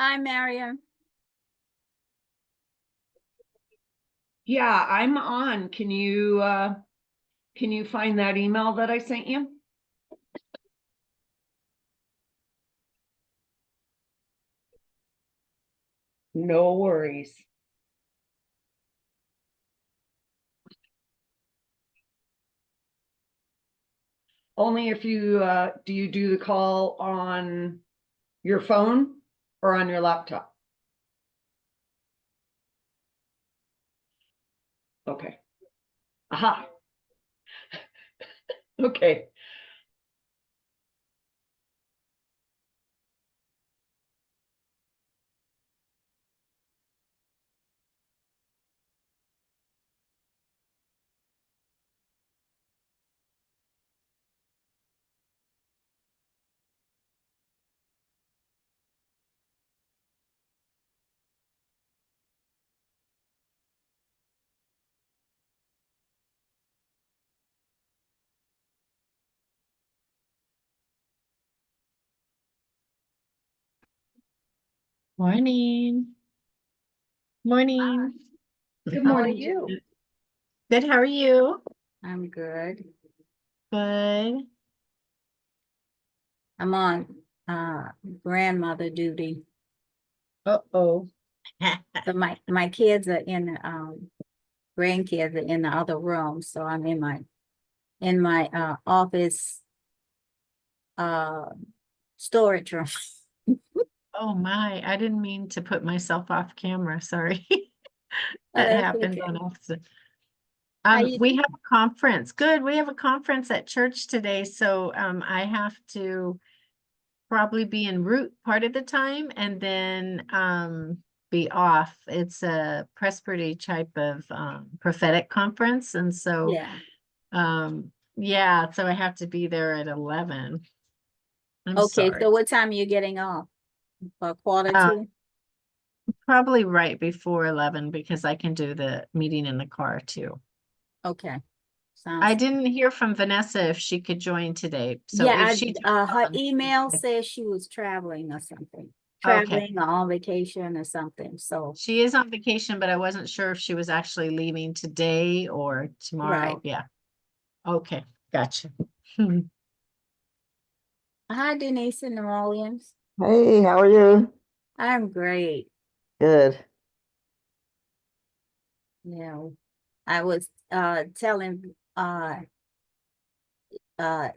Hi, Mariam. Yeah, I'm on. Can you find that email that I sent you? No worries. Only if you do you do the call on your phone or on your laptop? Okay. Aha. Okay. Morning. Morning. Good How are morning. you? Good. How are you? I'm good. Good. I'm on grandmother duty. Uh-oh. So my kids are in grandkids are in the other room. So I'm in my office storage room. Oh my, I didn't mean to put myself off camera. Sorry. Oh, That that's happens okay. on accident. How you We doing? have a conference. Good. We have a conference at church today, so I have to probably be en route part of the time and then be off. It's a Presbytery type of prophetic conference, and so Yeah. yeah, so I have to be there at 11. I'm Okay, sorry. so what time are you getting off? A quarter Uh, to? Probably right before 11 because I can do the meeting in the car too. Okay. I Sounds didn't hear from Vanessa if she could join today. So yeah, if she her email says she was traveling or something. okay. Traveling or on vacation or something. So She is on vacation, but I wasn't sure if she was actually leaving today or tomorrow. right. Yeah. Okay. Gotcha. Hi, Denise in New Orleans. Hey, how are you? I'm great. Good. Yeah. I was telling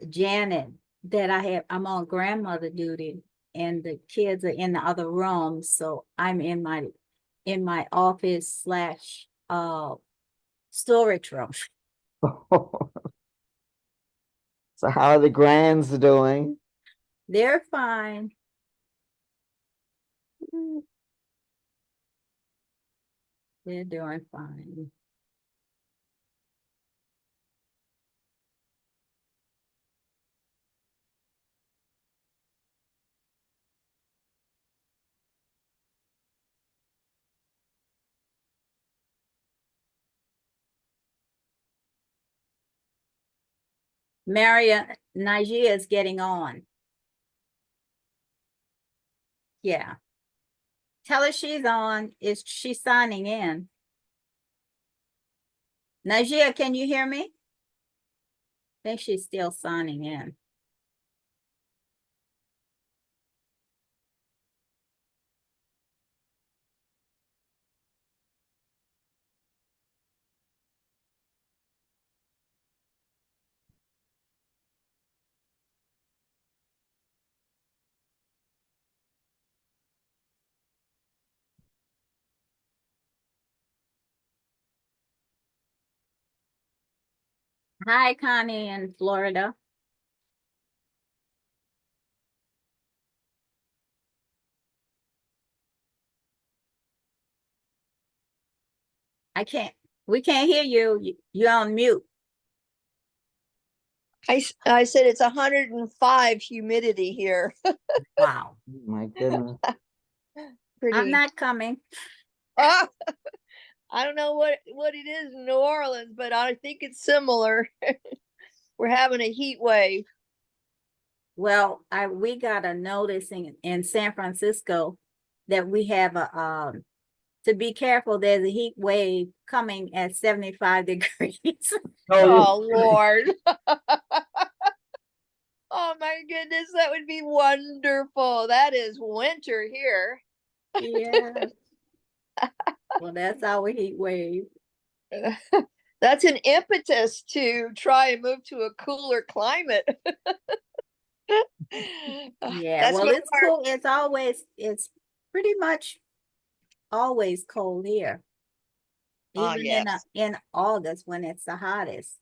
Janet that I'm on grandmother duty and the kids are in the other room. So I'm in my office slash storage room. So how are the grands doing? They're fine. They're doing fine. Maria Nigeria is getting on. Yeah. Tell her she's on. Is she signing in? Najia, can you hear me? I think she's still signing in. Hi, Connie in Florida. We can't hear you. You're on mute. I said it's 105 humidity here. Wow. My goodness. I'm not coming. Ah, I don't know what it is in New Orleans, but I think it's similar. We're having a heat wave. Well, we got a notice in San Francisco that we have to be careful. There's a heat wave coming at 75 degrees. Oh, Lord. Oh my goodness, that would be wonderful. That is winter here. Yeah. Well, that's our heat wave. That's an impetus to try and move to a cooler climate. Yeah, That's well, what it's cool. It's pretty much always cold here. Oh, Even yes. in August when it's the hottest.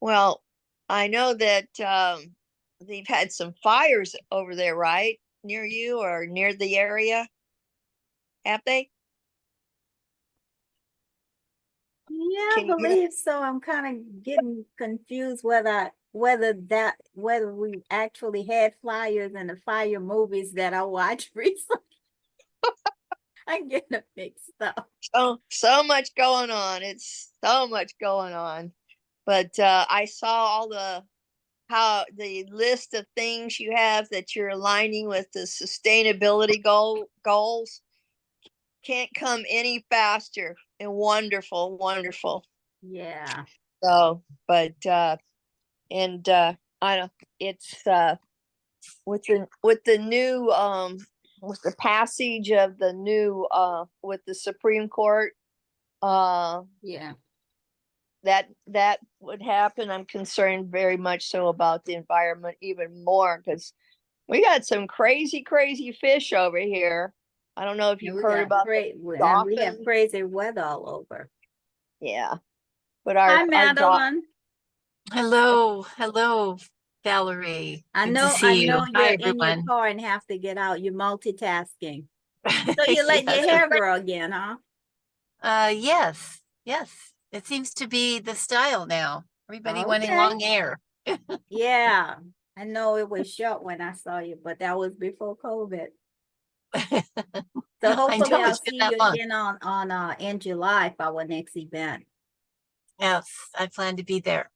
Well, I know that they've had some fires over there, right? Near you or near the area? Have they? Yeah, I Can you hear? believe so. I'm kind of getting confused whether we actually had flyers in the fire movies that I watched recently. I'm getting it mixed up. So much going on. It's so much going on. But I saw all how the list of things you have that you're aligning with the sustainability goals can't come any faster and wonderful, wonderful. Yeah. So, but and I don't. It's with the new with the passage of the new with the Supreme Court Yeah. that would happen. I'm concerned very much so about the environment even more because we got some crazy fish over here. I don't know if you've heard about the and we have dolphin. crazy weather all over. Yeah, but Hi, our Madeline. Hello, Valerie. I Good to know see you. you're Hi, in your everyone. car and have to get out. You're multitasking. So you're letting your Yes. hair grow again, huh? Yes. It seems to be the style now. Everybody wanting Okay. long hair. Yeah. I know it was short when I saw you, but that was before COVID. So I hopefully know I'll it's been see that you long. again on in July for our next event. Yes, I plan to be there.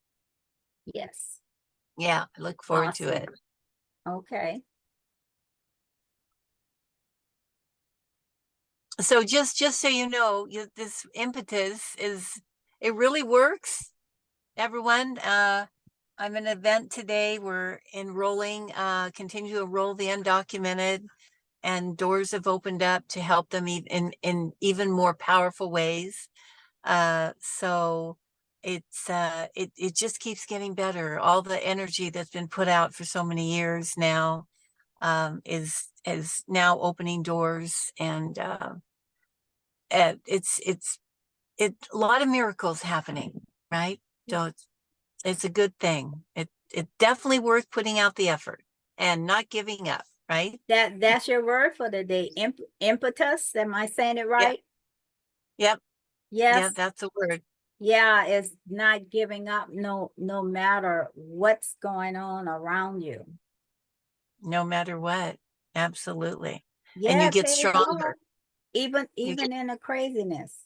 Yes. Yeah, I look forward to it. Okay. So just so you know, this impetus it really works, everyone. I'm an event today. We're enrolling, continue to enroll the undocumented, and doors have opened up to help them in even more powerful ways. So it just keeps getting better. All the energy that's been put out for so many years now is now opening doors, and it's a lot of miracles happening, right? So it's a good thing. It definitely worth putting out the effort and not giving up, right? That's your word for the day. Impetus. Am I saying it Yep. right? Yep. Yes. Yeah, that's a word. Yeah, it's not giving up no matter what's going on around you. No matter what. Absolutely. Yeah, And you get take stronger. off. Even in the craziness.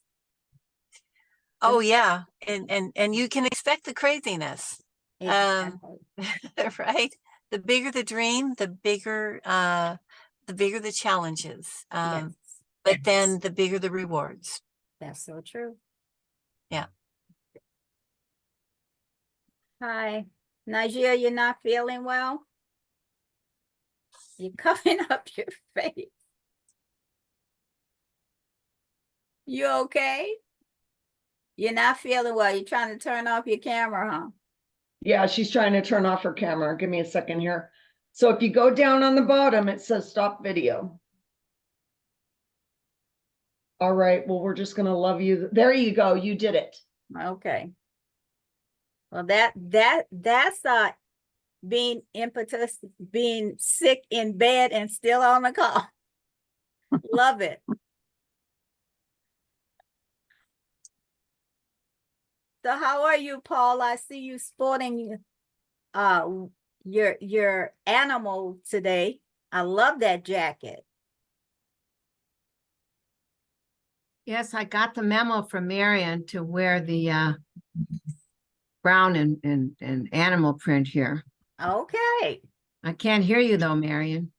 Oh yeah. And you can expect the craziness. Exactly. Right? The bigger the dream, the bigger the challenges. Yes. But then the bigger the rewards. That's so true. Yeah. Hi. Nigeria, you're not feeling well? You're covering up your face. You okay? You're not feeling well. You're trying to turn off your camera, huh? Yeah, she's trying to turn off her camera. Give me a second here. So if you go down on the bottom, it says stop video. All right, well, we're just gonna love you. There you go. You did it. Okay. Well, that's being impetus, being sick in bed and still on the call. Love it. So how are you, Paul? I see you sporting your animal today. I love that jacket. Yes, I got the memo from Marion to wear the brown and animal print here. Okay. I can't hear you though, Marion.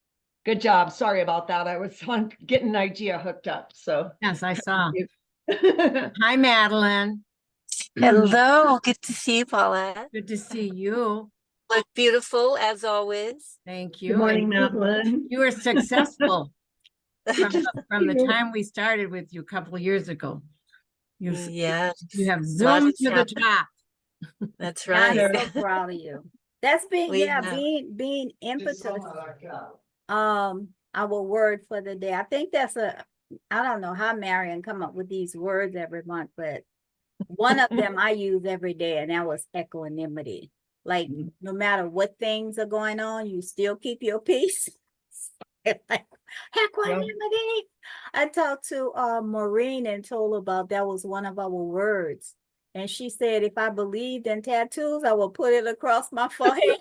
Good job. Sorry about that. I was on getting IGEA hooked up, so. Yes, I saw. Good Hi, Madeline. Hello, good to see you, Paula. Good to see you. Look beautiful as always. Thank you. morning, And Madeline. you were successful from Just from the you. time we started with you a couple of years ago. Yeah, You have lot zoomed has to the happened. top. That's I'm right. so proud of you. That's being, We yeah, have. being impetus. Our word for the day. I think that's I don't know how Marion come up with these words every month, but one of them I use every day, and that was equanimity. Like, no matter what things are going on, you still keep your peace. It's like equanimity. I talked to Maureen and told her about that was one of our words. And she said, if I believed in tattoos, I will put it across my forehead.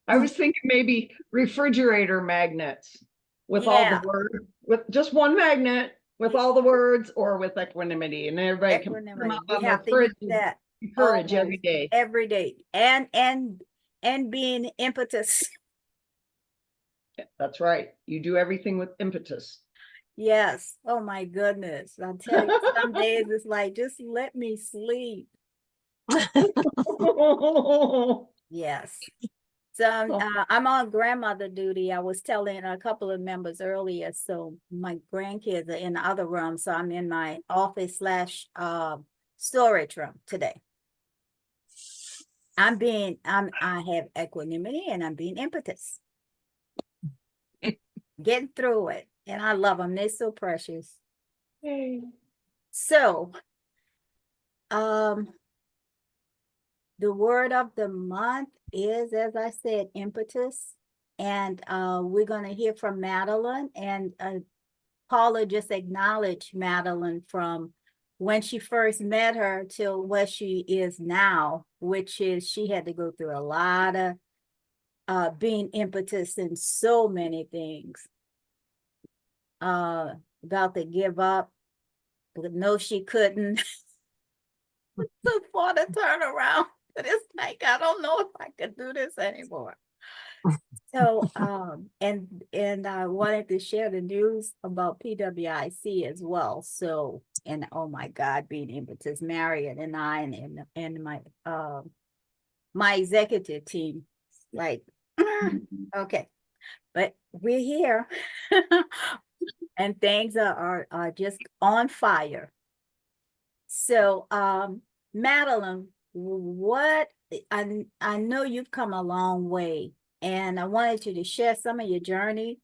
I was thinking maybe refrigerator magnets with all Yeah. the word, with just one magnet with all the words, or with equanimity, and everybody can put them Equanimity. up We on have their to use fridge. that Encourage every almost day. every day. And being impetus. That's right. You do everything with impetus. Yes. Oh my goodness. I tell you, some days it's like, just let me sleep. Yes. So I'm on grandmother duty. I was telling a couple of members earlier. So my grandkids are in the other room. So I'm in my office slash storage room today. I have equanimity and I'm being impetus. Getting through it. And I love them. They're so precious. So, the word of the month is, as I said, impetus. And we're going to hear from Madeline. And Paula just acknowledged Madeline from when she first met her till where she is now, which is she had to go through a lot of being impetus in so many things. About to give up, but no, she couldn't. So for the turnaround, but it's like, I don't know if I could do this anymore. So, and I wanted to share the news about PWIC as well. So, and oh my God, being impetus, Marion and I and my executive team, like, okay, but we're here, and things are just on fire. So, Madeline, what I know you've come a long way, and I wanted you to share some of your journey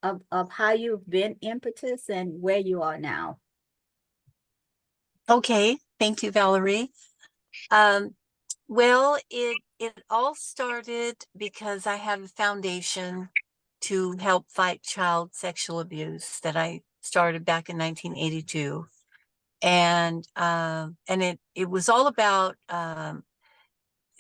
of how you've been impetus and where you are now. Okay, thank you, Valerie. Well, it all started because I have a foundation to help fight child sexual abuse that I started back in 1982. And it was all about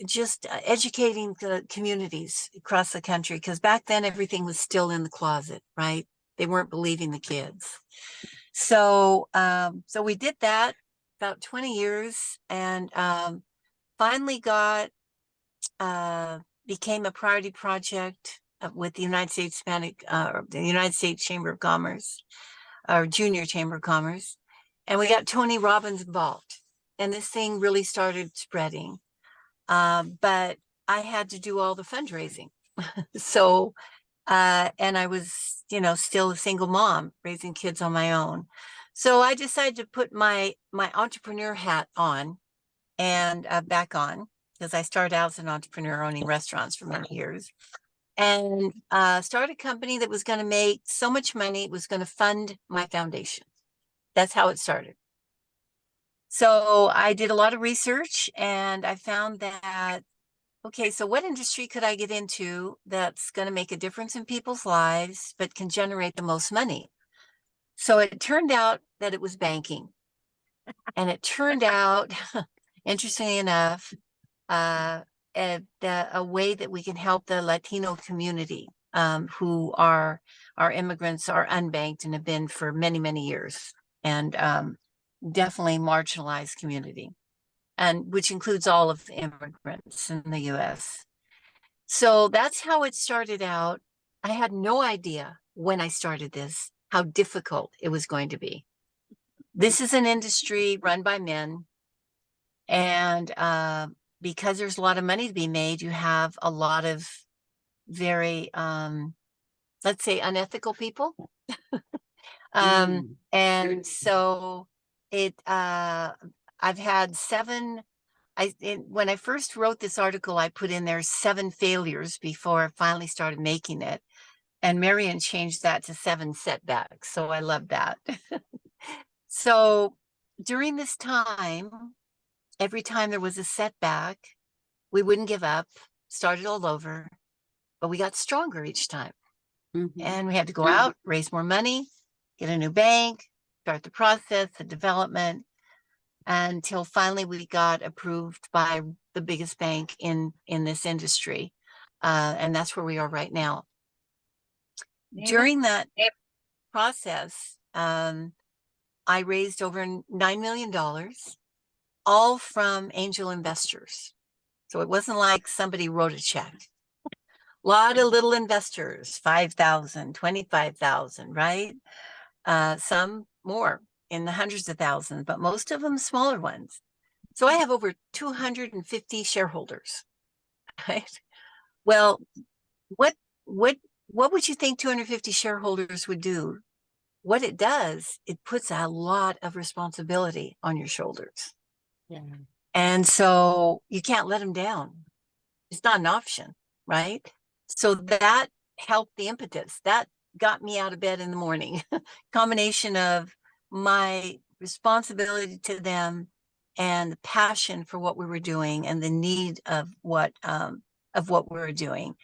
just educating the communities across the country, because back then everything was still in the closet, right? They weren't believing the kids. So so we did that about 20 years, and finally became a priority project with the United States the United States Chamber of Commerce, or Junior Chamber of Commerce, and we got Tony Robbins involved, and this thing really started spreading. But I had to do all the fundraising. So, and I was, still a single mom raising kids on my own. So I decided to put my entrepreneur hat on and back on, because I started out as an entrepreneur owning restaurants for many years, and started a company that was going to make so much money, it was going to fund my foundation. That's how it started. So I did a lot of research, and I found that, okay, so what industry could I get into that's going to make a difference in people's lives, but can generate the most money? So it turned out that it was banking. And it turned out, interestingly enough, a way that we can help the Latino community, who are immigrants, are unbanked, and have been for many, many years. And definitely marginalized community, and which includes all of the immigrants in the US. So that's how it started out. I had no idea when I started this how difficult it was going to be. This is an industry run by men. And because there's a lot of money to be made, you have a lot of very, let's say, unethical people. And so I've had when I first wrote this article, I put in there 7 failures before I finally started making it. And Marion changed that to 7 setbacks. So I love that. So during this time, every time there was a setback, we wouldn't give up, started all over, but we got stronger each time. And we had to go out, raise more money, get a new bank, start the process, the development, until finally we got approved by the biggest bank in this industry. And that's where we are right now. During that process, I raised over $9 million, all from angel investors. So it wasn't like somebody wrote a check. A lot of little investors, 5,000, 25,000, right? Some more in the hundreds of thousands, but most of them smaller ones. So I have over 250 shareholders, right? Well, what would you think 250 shareholders would do? What it does, it puts a lot of responsibility on your shoulders. Yeah. And so you can't let them down. It's not an option, right? So that helped the impetus. That got me out of bed in the morning. Combination of my responsibility to them and the passion for what we were doing and the need of what we were doing.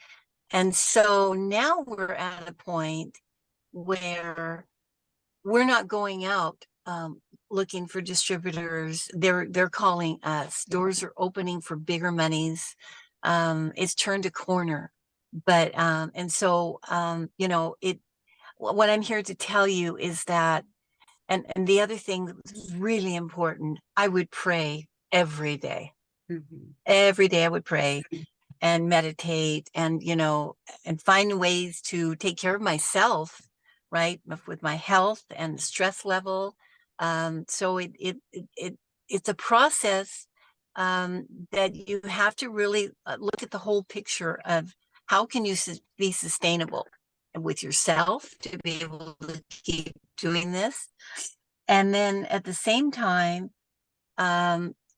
And so now we're at a point where we're not going out looking for distributors. They're calling us. Doors are opening for bigger monies. It's turned a corner. But and so you know, what I'm here to tell you is that, and the other thing that's really important, I would pray every day. Every day I would pray and meditate and, you know, and find ways to take care of myself, right, with my health and stress level. So it's a process that you have to really look at the whole picture of how can you be sustainable with yourself to be able to keep doing this. And then at the same time,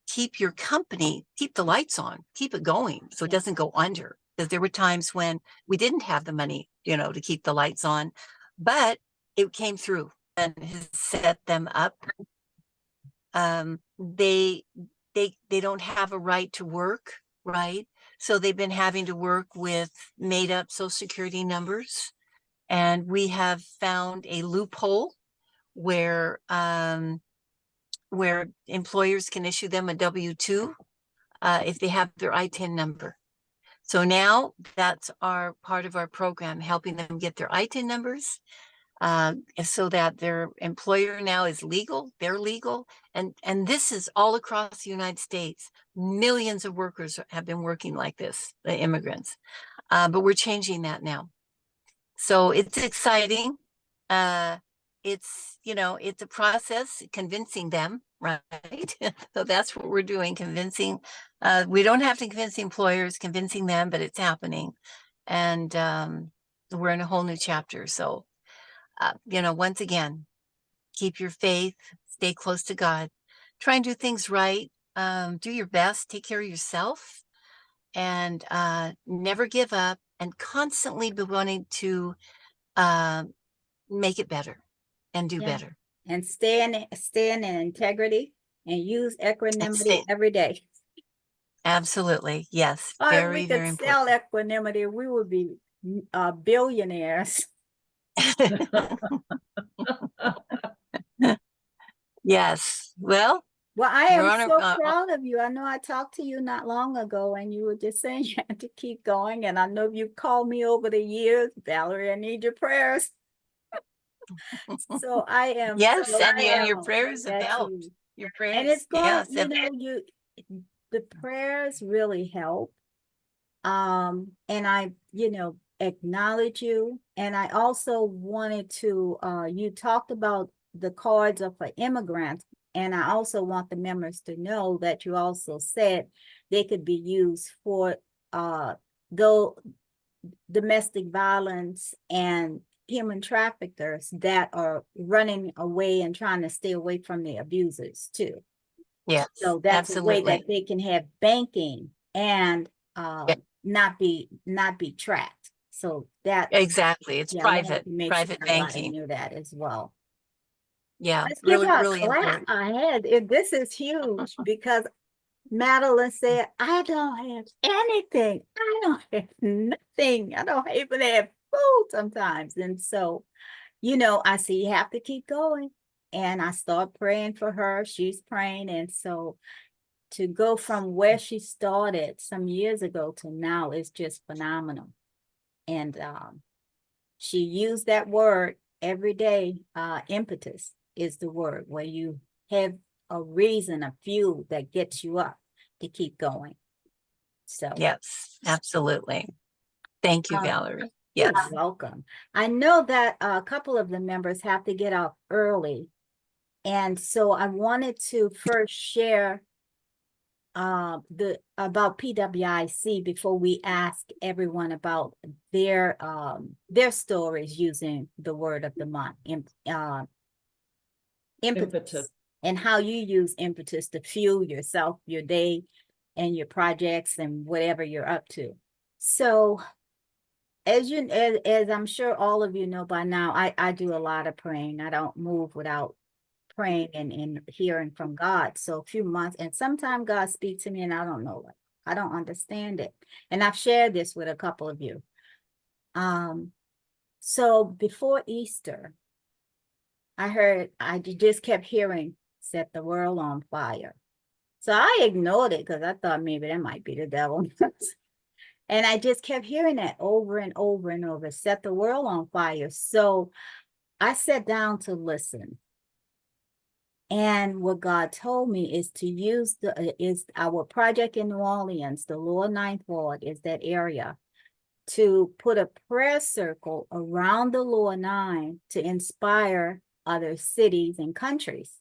keep your company, keep the lights on, keep it going so it doesn't go under. Because there were times when we didn't have the money, you know, to keep the lights on, but it came through and has set them up. They don't have a right to work, right? So they've been having to work with made up Social Security numbers. And we have found a loophole where employers can issue them a W-2 if they have their ITIN number. So now that's part of our program, helping them get their ITIN numbers so that their employer now is legal, they're legal. And this is all across the United States. Millions of workers have been working like this, the immigrants. But we're changing that now. So it's exciting. It's, you know, it's a process, convincing them, right? So that's what we're doing, convincing. We don't have to convince the employers, convincing them, but it's happening. And we're in a whole new chapter. So, you know, once again, keep your faith, stay close to God, try and do things right, do your best, take care of yourself, and never give up, and constantly be wanting to make it better and do better. And stay in integrity and use equanimity every day. Absolutely. Yes. Or if Very, we very could sell important. equanimity, we would be billionaires. Yes. Well, Well, I we're am on so a, proud of you. I know I talked to you not long ago and you were just saying you had to keep going. And I know you called me over the years, Valerie, I need your prayers. So I am. yes, so and your proud prayers have that helped. you- Your prayers, And it's going, yes, you know, the prayers really help. And I, acknowledge you. And I also wanted to, you talked about the cards are for immigrants. And I also want the members to know that you also said they could be used for, though domestic violence and human traffickers that are running away and trying to stay away from the abusers too. Yes, So that's a way absolutely. that they can have banking and Yeah. not be tracked. So that's, Exactly. It's yeah, I wanted private, to make private sure everybody banking. knew that as well. Yeah, Let's give really, her a really clap important. ahead. This is huge because Madeline said, I don't have anything. I don't have nothing. I don't even have food sometimes. And so, I see you have to keep going. And I start praying for her. She's praying. And so to go from where she started some years ago to now is just phenomenal. And she used that word every day. Impetus is the word where you have a reason, a fuel that gets you up to keep going. So Yes, absolutely. Thank you, um, Valerie. you're Yes. welcome. I know that a couple of the members have to get off early. And so I wanted to first share about PWIC before we ask everyone about their stories using the word of the month, impetus, and how you use impetus to fuel yourself, your day, and your projects and whatever you're up to. So as I'm sure all of you know by now, I do a lot of praying. I don't move without praying and hearing from God. So a few months, and sometimes God speaks to me and I don't know it. I don't understand it. And I've shared this with a couple of you. So before Easter, I just kept hearing, set the world on fire. So I ignored it because I thought maybe that might be the devil. And I just kept hearing that over and over and over, set the world on fire. So I sat down to listen. And what God told me is to use is our project in New Orleans, the Lower Ninth Ward is that area, to put a prayer circle around the Lower Nine to inspire other cities and countries.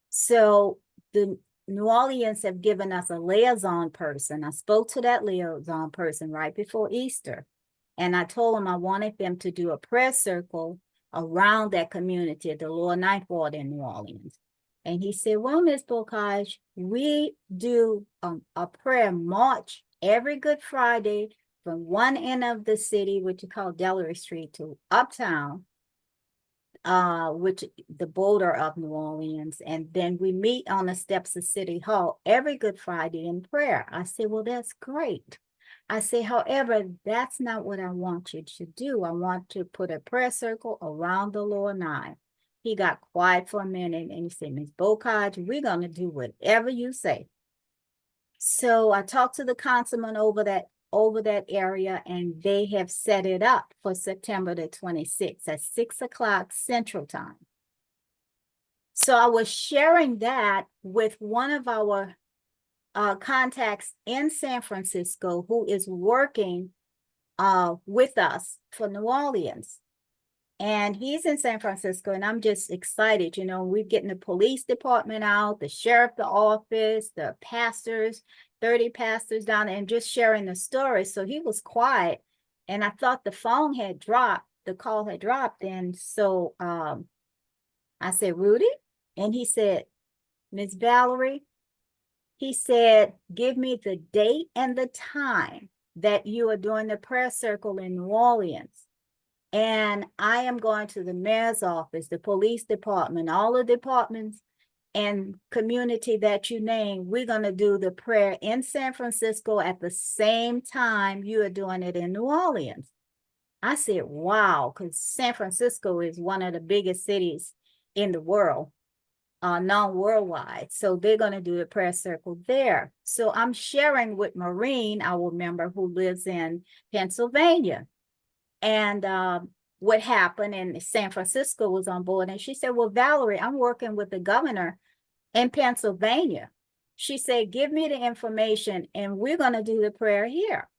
So the New Orleans have given us a liaison person. I spoke to that liaison person right before Easter. And I told them I wanted them to do a prayer circle around that community, the Lower Ninth Ward in New Orleans. And he said, well, Ms. Bocage, we do a prayer march every Good Friday from one end of the city, which is called Delaware Street, to uptown, which the border of New Orleans. And then we meet on the steps of City Hall every Good Friday in prayer. I said, well, that's great. I say, however, that's not what I want you to do. I want to put a prayer circle around the Lower Nine. He got quiet for a minute and he said, Ms. Bocage, we're going to do whatever you say. So I talked to the councilman over that area, and they have set it up for September the 26th at 6 o'clock Central Time. So I was sharing that with one of our contacts in San Francisco who is working with us for New Orleans. And he's in San Francisco, and I'm just excited. We're getting the police department out, the sheriff, the office, the pastors, 30 pastors down there, and just sharing the story. So he was quiet, and I thought the phone had dropped, the call had dropped. And so I said, Rudy? And he said, Ms. Valerie, he said, give me the date and the time that you are doing the prayer circle in New Orleans. And I am going to the mayor's office, the police department, all the departments and community that you name. We're going to do the prayer in San Francisco at the same time you are doing it in New Orleans. I said, wow, because San Francisco is one of the biggest cities in the world, non-worldwide. So they're going to do the prayer circle there. So I'm sharing with Maureen, our member who lives in Pennsylvania. And what happened, and San Francisco was on board. And she said, well, Valerie, I'm working with the governor in Pennsylvania. She said, give me the information and we're going to do the prayer here.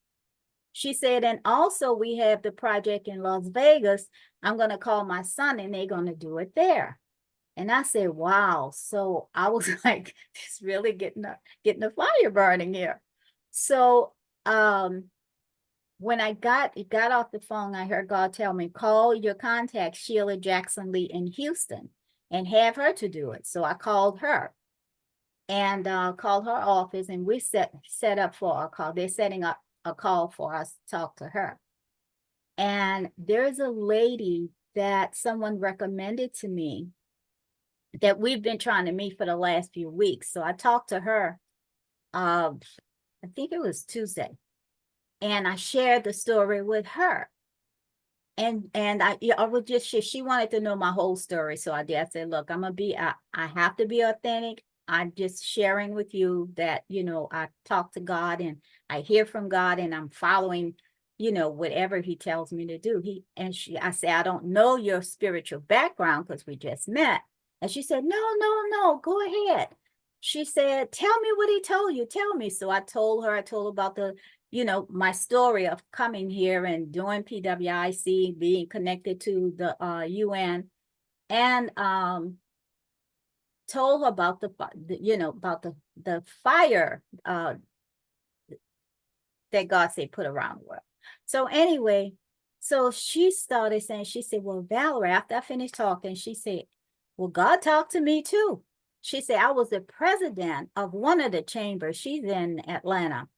She said, and also we have the project in Las Vegas. I'm going to call my son and they're going to do it there. And I said, wow. So I was like, it's really getting the fire burning here. So when I got off the phone, I heard God tell me, call your contact, Sheila Jackson Lee in Houston, and have her to do it. So I called her and called her office, and we set up for a call. They're setting up a call for us to talk to her. And there's a lady that someone recommended to me that we've been trying to meet for the last few weeks. So I talked to her, I think it was Tuesday, and I shared the story with her. And I would just share, she wanted to know my whole story. So I did. I said, look, I have to be authentic. I'm just sharing with you that, you know, I talk to God and I hear from God and I'm following, you know, whatever he tells me to do. I say, I don't know your spiritual background because we just met. And she said, no, go ahead. She said, tell me what he told you. Tell me. So I told her about you know, my story of coming here and doing PWIC, being connected to the UN, and told her about about the fire that God said put around the world. So anyway, so she started saying, she said, well, Valerie, after I finished talking, she said, well, God talked to me too. She said, I was the president of one of the chambers. She's in Atlanta,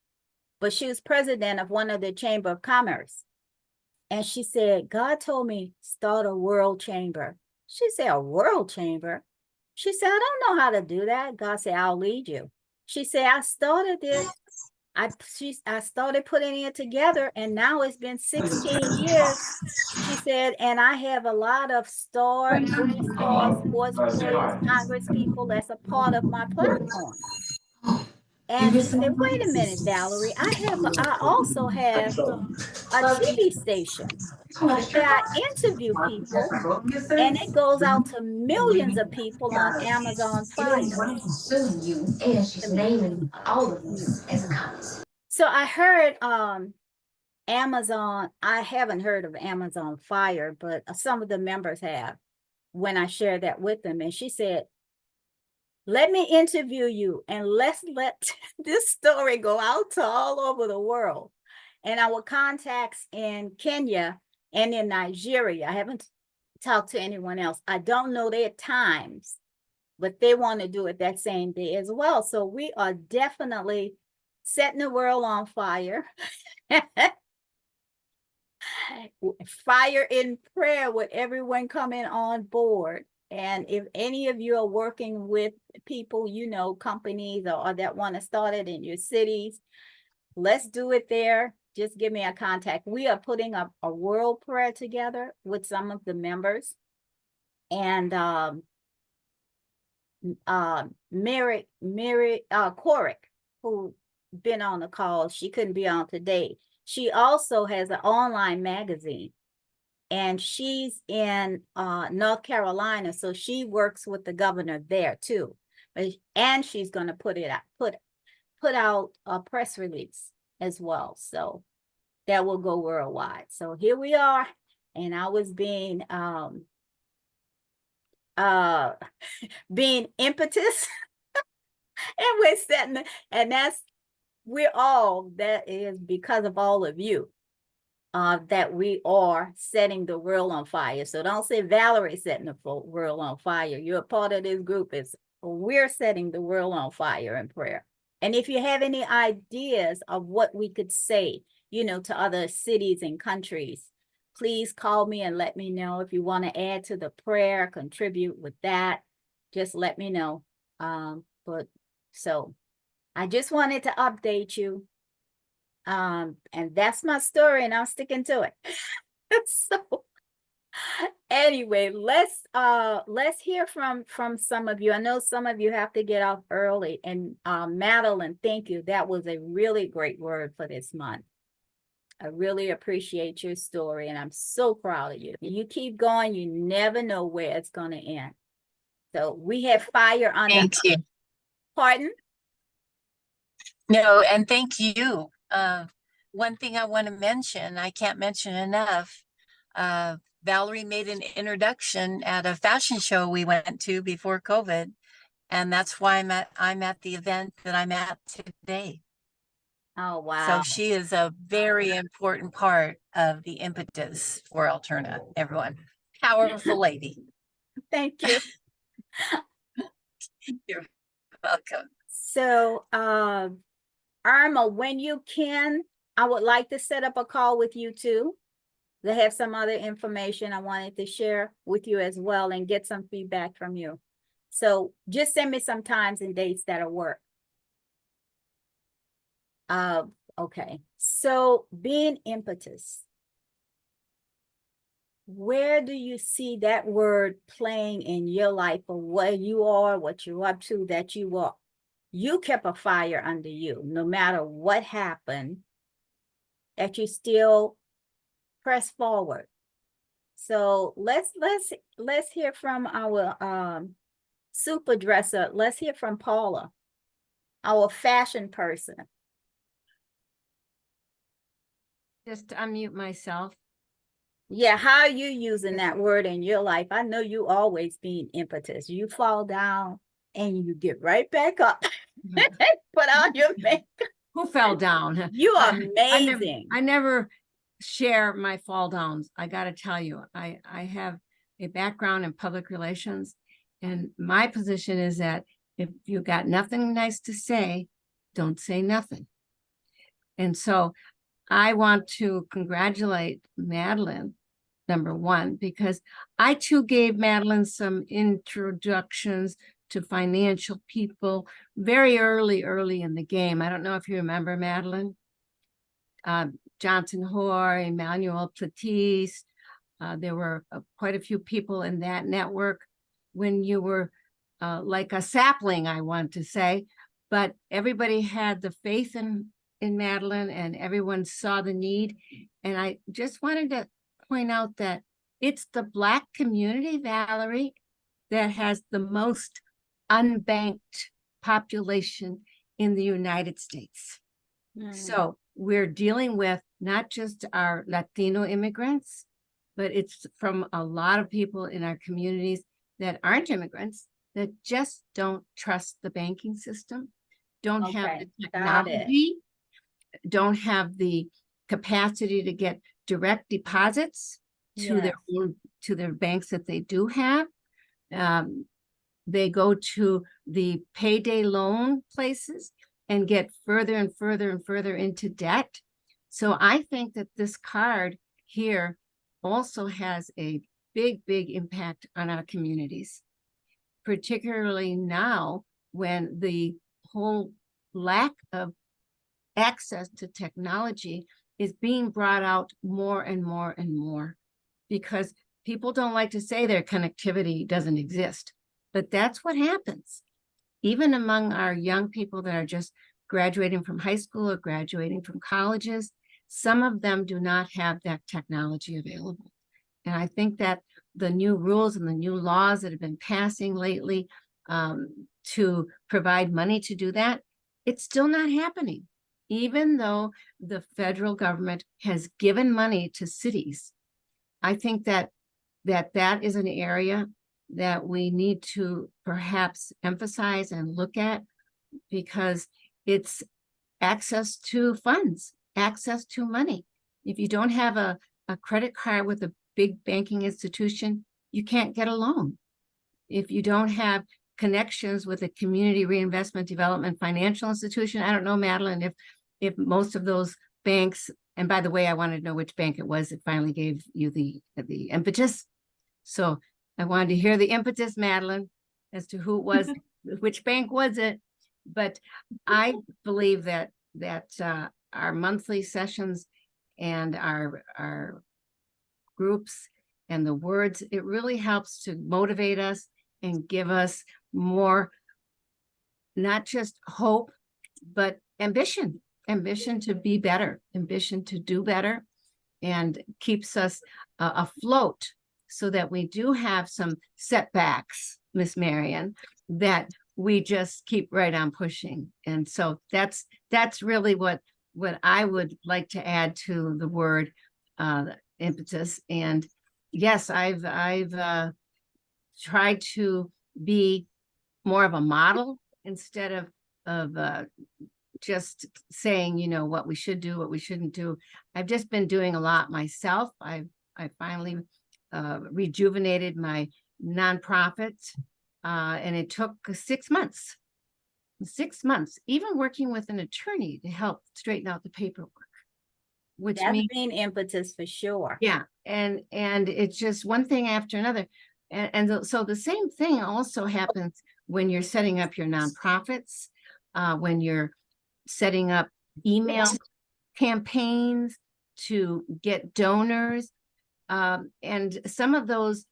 but she was president of one of the Chamber of Commerce. And she said, God told me start a world chamber. She said, a world chamber? She said, I don't know how to do that. God said, I'll lead you. She said, I started it. I started putting it together, and now it's been 16 years. She said, and I have a lot of movie stars, sports players, Congress people that's a part of my platform. And she said, wait a minute, Valerie, I also have a TV station where I interview people, and it goes out to millions of people on Amazon Fire. So I heard Amazon, I haven't heard of Amazon Fire, but some of the members have when I shared that with them. And she said, let me interview you and let's let this story go out to all over the world. And our contacts in Kenya and in Nigeria, I haven't talked to anyone else. I don't know their times, but they want to do it that same day as well. So we are definitely setting the world on fire. Fire in prayer with everyone coming on board. And if any of you are working with people, you know, companies or that want to start it in your cities, let's do it there. Just give me a contact. We are putting up a world prayer together with some of the members. And Mary Corick, who been on the call, she couldn't be on today. She also has an online magazine, and she's in North Carolina, so she works with the governor there too. And she's going to put out a press release as well, so that will go worldwide. So here we are, and I was being impetus, and we're setting, and that is because of all of you. That we are setting the world on fire. So don't say Valerie setting the world on fire. You're a part of this group. We're setting the world on fire in prayer. And if you have any ideas of what we could say, you know, to other cities and countries, please call me and let me know. If you want to add to the prayer, contribute with that, just let me know. So I just wanted to update you. And that's my story, and I'm sticking to it. So anyway, let's hear from some of you. I know some of you have to get off early, and Madeline, thank you. That was a really great word for this month. I really appreciate your story, and I'm so proud of you. You keep going, you never know where it's going to end. So we have fire on Thank you. Pardon? No, and thank you. One thing I want to mention, I can't mention enough. Valerie made an introduction at a fashion show we went to before COVID, and that's why I'm at the event that I'm at today. Oh, So wow. she is a very important part of the impetus for Alterna, everyone. Powerful lady. Thank you. You're welcome. So, Irma, when you can, I would like to set up a call with you too. They have some other information I wanted to share with you as well and get some feedback from you. So just send me some times and dates that'll work. Okay. So being impetus, where do you see that word playing in your life, or where you are, what you're up to, that you kept a fire under you, no matter what happened, that you still press forward. So let's hear from our super dresser. Let's hear from Paula, our fashion person. Just to unmute myself. Yeah, how are you using that word in your life? I know you always being impetus. You fall down and you get right back up. Put on your makeup. Who fell down? You are I amazing. never share my fall downs. I got to tell you, I have a background in public relations, and my position is that if you got nothing nice to say, don't say nothing. And so I want to congratulate Madeline, number one, because I too gave Madeline some introductions to financial people very early in the game. I don't know if you remember Madeline. Johnson Hoare, Emmanuel Platisse. There were quite a few people in that network when you were like a sapling, I want to say, but everybody had the faith in Madeline, and everyone saw the need. And I just wanted to point out that it's the Black community, Valerie, that has the most unbanked population in the United States. So we're dealing with not just our Latino immigrants, but it's from a lot of people in our communities that aren't immigrants, that just don't trust the banking system, don't have Okay, the got it. technology, don't have the capacity to get direct deposits to their banks that they do have. They go to the payday loan places and get further and further and further into debt. So I think that this card here also has a big impact on our communities, particularly now when the whole lack of access to technology is being brought out more and more, because people don't like to say their connectivity doesn't exist, but that's what happens. Even among our young people that are just graduating from high school or graduating from colleges, some of them do not have that technology available. And I think that the new rules and the new laws that have been passing lately to provide money to do that, it's still not happening. Even though the federal government has given money to cities, I think that is an area that we need to perhaps emphasize and look at, because it's access to funds, access to money. If you don't have a credit card with a big banking institution, you can't get a loan. If you don't have connections with a community reinvestment development financial institution, I don't know, Madeline, if most of those banks, and by the way, I wanted to know which bank it was that finally gave you the impetus. So I wanted to hear the impetus, Madeline, as to who it was, which bank was it. But I believe that our monthly sessions and our groups and the words, it really helps to motivate us and give us more, not just hope, but ambition to be better, ambition to do better, and keeps us afloat, so that we do have some setbacks, Miss Marion, that we just keep right on pushing. And so that's really what I would like to add to the word impetus. And yes, I've tried to be more of a model instead of just saying, you know, what we should do, what we shouldn't do. I've just been doing a lot myself. I finally rejuvenated my nonprofit, and it took 6 months. 6 months, even working with an attorney to help straighten out the paperwork, which That's means, been impetus for sure. yeah, and it's just one thing after another. So the same thing also happens when you're setting up your nonprofits, when you're setting up email campaigns to get donors, and some of those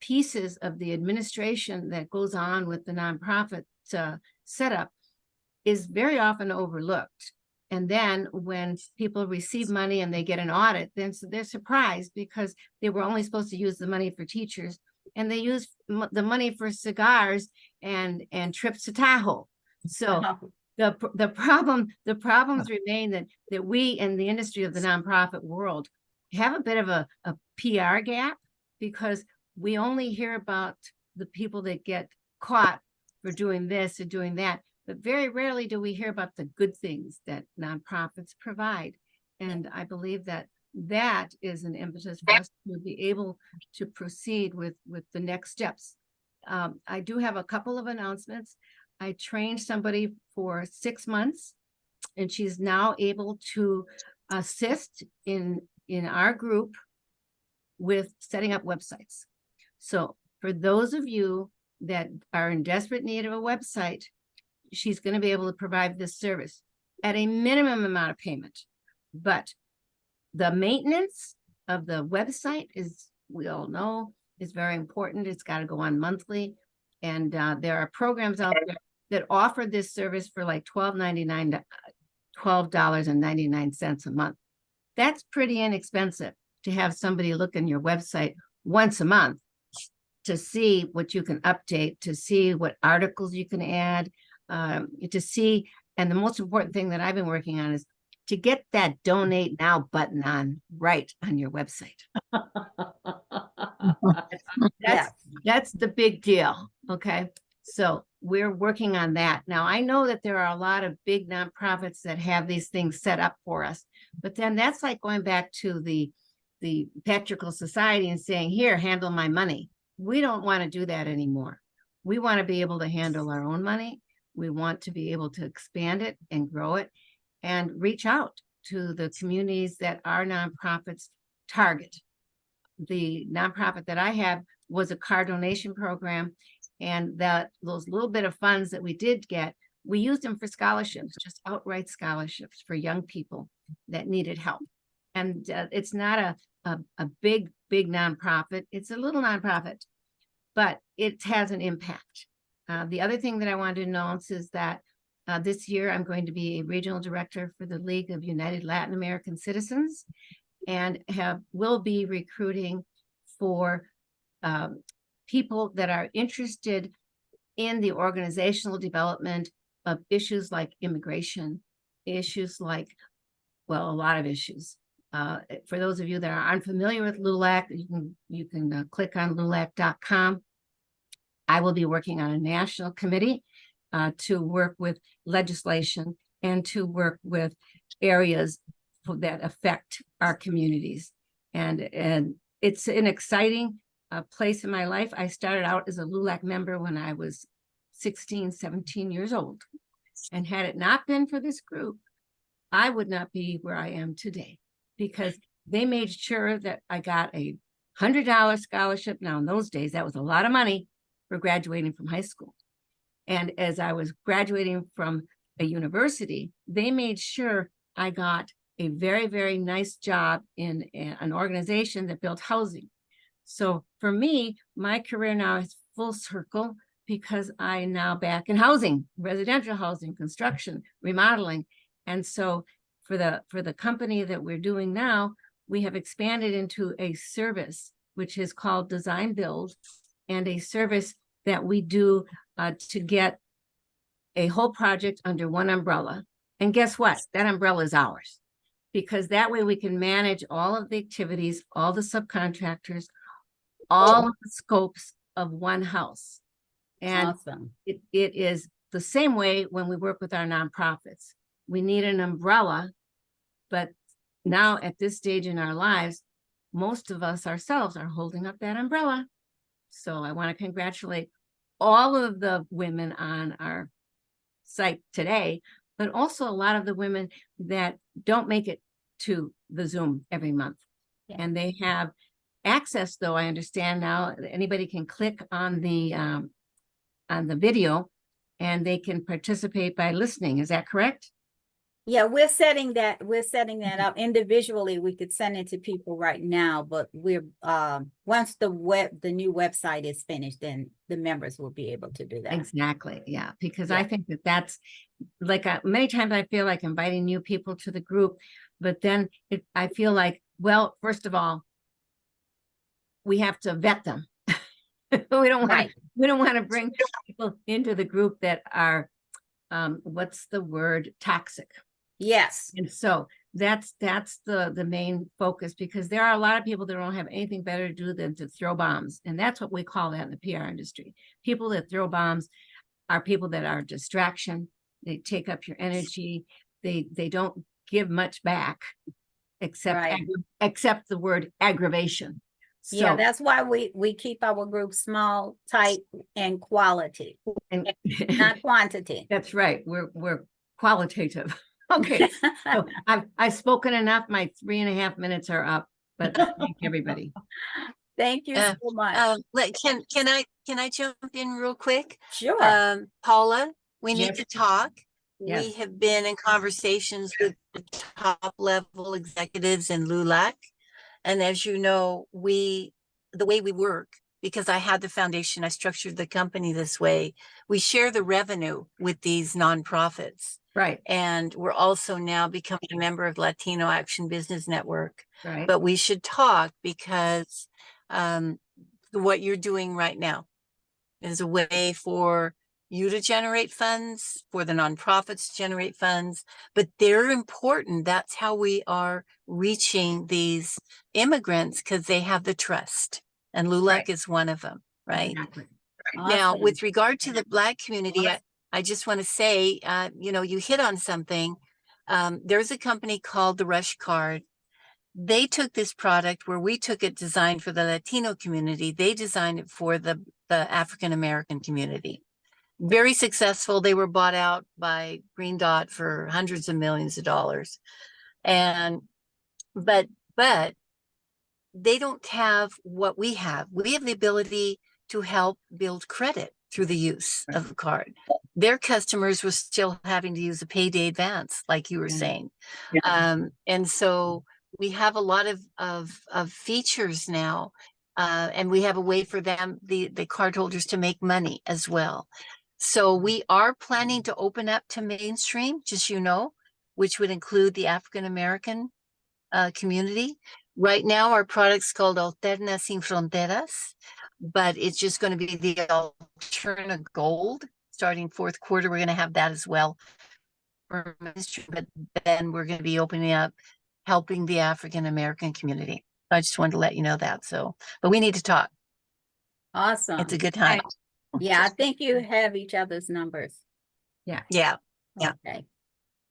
pieces of the administration that goes on with the nonprofit setup is very often overlooked. And then when people receive money and they get an audit, then they're surprised because they were only supposed to use the money for teachers, and they use the money for cigars and trips to Tahoe. So the problems remain that we in the industry of the nonprofit world have a bit of a PR gap, because we only hear about the people that get caught for doing this or doing that, but very rarely do we hear about the good things that nonprofits provide. And I believe that is an impetus for us to be able to proceed with the next steps. I do have a couple of announcements. I trained somebody for 6 months, and she's now able to assist in our group with setting up websites. So for those of you that are in desperate need of a website, she's going to be able to provide this service at a minimum amount of payment. But the maintenance of the website is, we all know, is very important. It's got to go on monthly. And there are programs out there that offer this service for like $12.99 a month. That's pretty inexpensive to have somebody look in your website once a month to see what you can update, to see what articles you can add, to see. And the most important thing that I've been working on is to get that donate now button on your website. That's the big deal. Okay. So we're working on that. Now, I know that there are a lot of big nonprofits that have these things set up for us, but then that's like going back to the Patriarchal Society and saying, here, handle my money. We don't want to do that anymore. We want to be able to handle our own money. We want to be able to expand it and grow it and reach out to the communities that our nonprofits target. The nonprofit that I have was a car donation program, and those little bit of funds that we did get, we used them for scholarships, just outright scholarships for young people that needed help. And it's not a big nonprofit. It's a little nonprofit, but it has an impact. The other thing that I wanted to announce is that this year I'm going to be a regional director for the League of United Latin American Citizens, and will be recruiting for people that are interested in the organizational development of issues like immigration, issues like, well, a lot of issues. For those of you that are unfamiliar with LULAC, you can click on LULAC.com. I will be working on a national committee to work with legislation and to work with areas that affect our communities. And it's an exciting place in my life. I started out as a LULAC member when I was 16, 17 years old. And had it not been for this group, I would not be where I am today, because they made sure that I got a $100 scholarship. Now, in those days, that was a lot of money for graduating from high school. And as I was graduating from a university, they made sure I got a very, very nice job in an organization that built housing. So for me, my career now is full circle, because I'm now back in housing, residential housing, construction, remodeling. And so for the company that we're doing now, we have expanded into a service which is called Design Build, and a service that we do to get a whole project under one umbrella. And guess what? That umbrella is ours. Because that way we can manage all of the activities, all the subcontractors, all of the scopes of one house. And Awesome. it is the same way when we work with our nonprofits. We need an umbrella, but now at this stage in our lives, most of us ourselves are holding up that umbrella. So I want to congratulate all of the women on our site today, but also a lot of the women that don't make it to the Zoom every month. Yeah. And they have access, though I understand now, anybody can click on the video and they can participate by listening. Is that correct? Yeah, we're setting that up individually. We could send it to people right now, but we're once the new website is finished, then the members will be able to do that. Exactly. Yeah. Because Yeah. I think that's like many times I feel like inviting new people to the group, but then I feel like, well, first of all, we have to vet them. We don't want to bring people into the group that are, what's the word, toxic. Yes. And so that's the main focus, because there are a lot of people that don't have anything better to do than to throw bombs. And that's what we call that in the PR industry. People that throw bombs are people that are distraction. They take up your energy. They don't give much back except Right. except the word aggravation. So, Yeah, that's why we keep our group small, tight, and quality, and not quantity. that's right. We're qualitative. Okay. So I've spoken enough. My 3.5 minutes are up, but thank everybody. Thank you so much. Can I jump in real quick? Sure. Paula, we need Yes. to talk. Yes. We have been in conversations with the top level executives in LULAC. And as you know, the way we work, because I had the foundation, I structured the company this way, we share the revenue with these nonprofits. Right. And we're also now becoming a member of Latino Action Business Network. Right. But we should talk because what you're doing right now is a way for you to generate funds, for the nonprofits to generate funds, but they're important. That's how we are reaching these immigrants, because they have the trust. And LULAC Right. is one of them, right? Exactly. Now, Awesome. with regard to the Black community, I just want to say, you hit on something. There's a company called the Rush Card. They took this product where we took it designed for the Latino community. They designed it for the African-American community. Very successful. They were bought out by Green Dot for hundreds of millions of dollars. But they don't have what we have. We have the ability to help build credit through the use of the card. Their customers were still having to use a payday advance, like you were saying. And so we have a lot of features now, and we have a way for them, the cardholders, to make money as well. So we are planning to open up to mainstream, just which would include the African-American community. Right now, our product's called Alterna Sin Fronteras, but it's just going to be the Alterna Gold. Starting fourth quarter, we're going to have that as well. But then we're going to be opening up, helping the African-American community. I just wanted to let you know that. But we need to talk. Awesome. It's a good time. Yeah, I think you have each other's numbers. Yeah. Okay.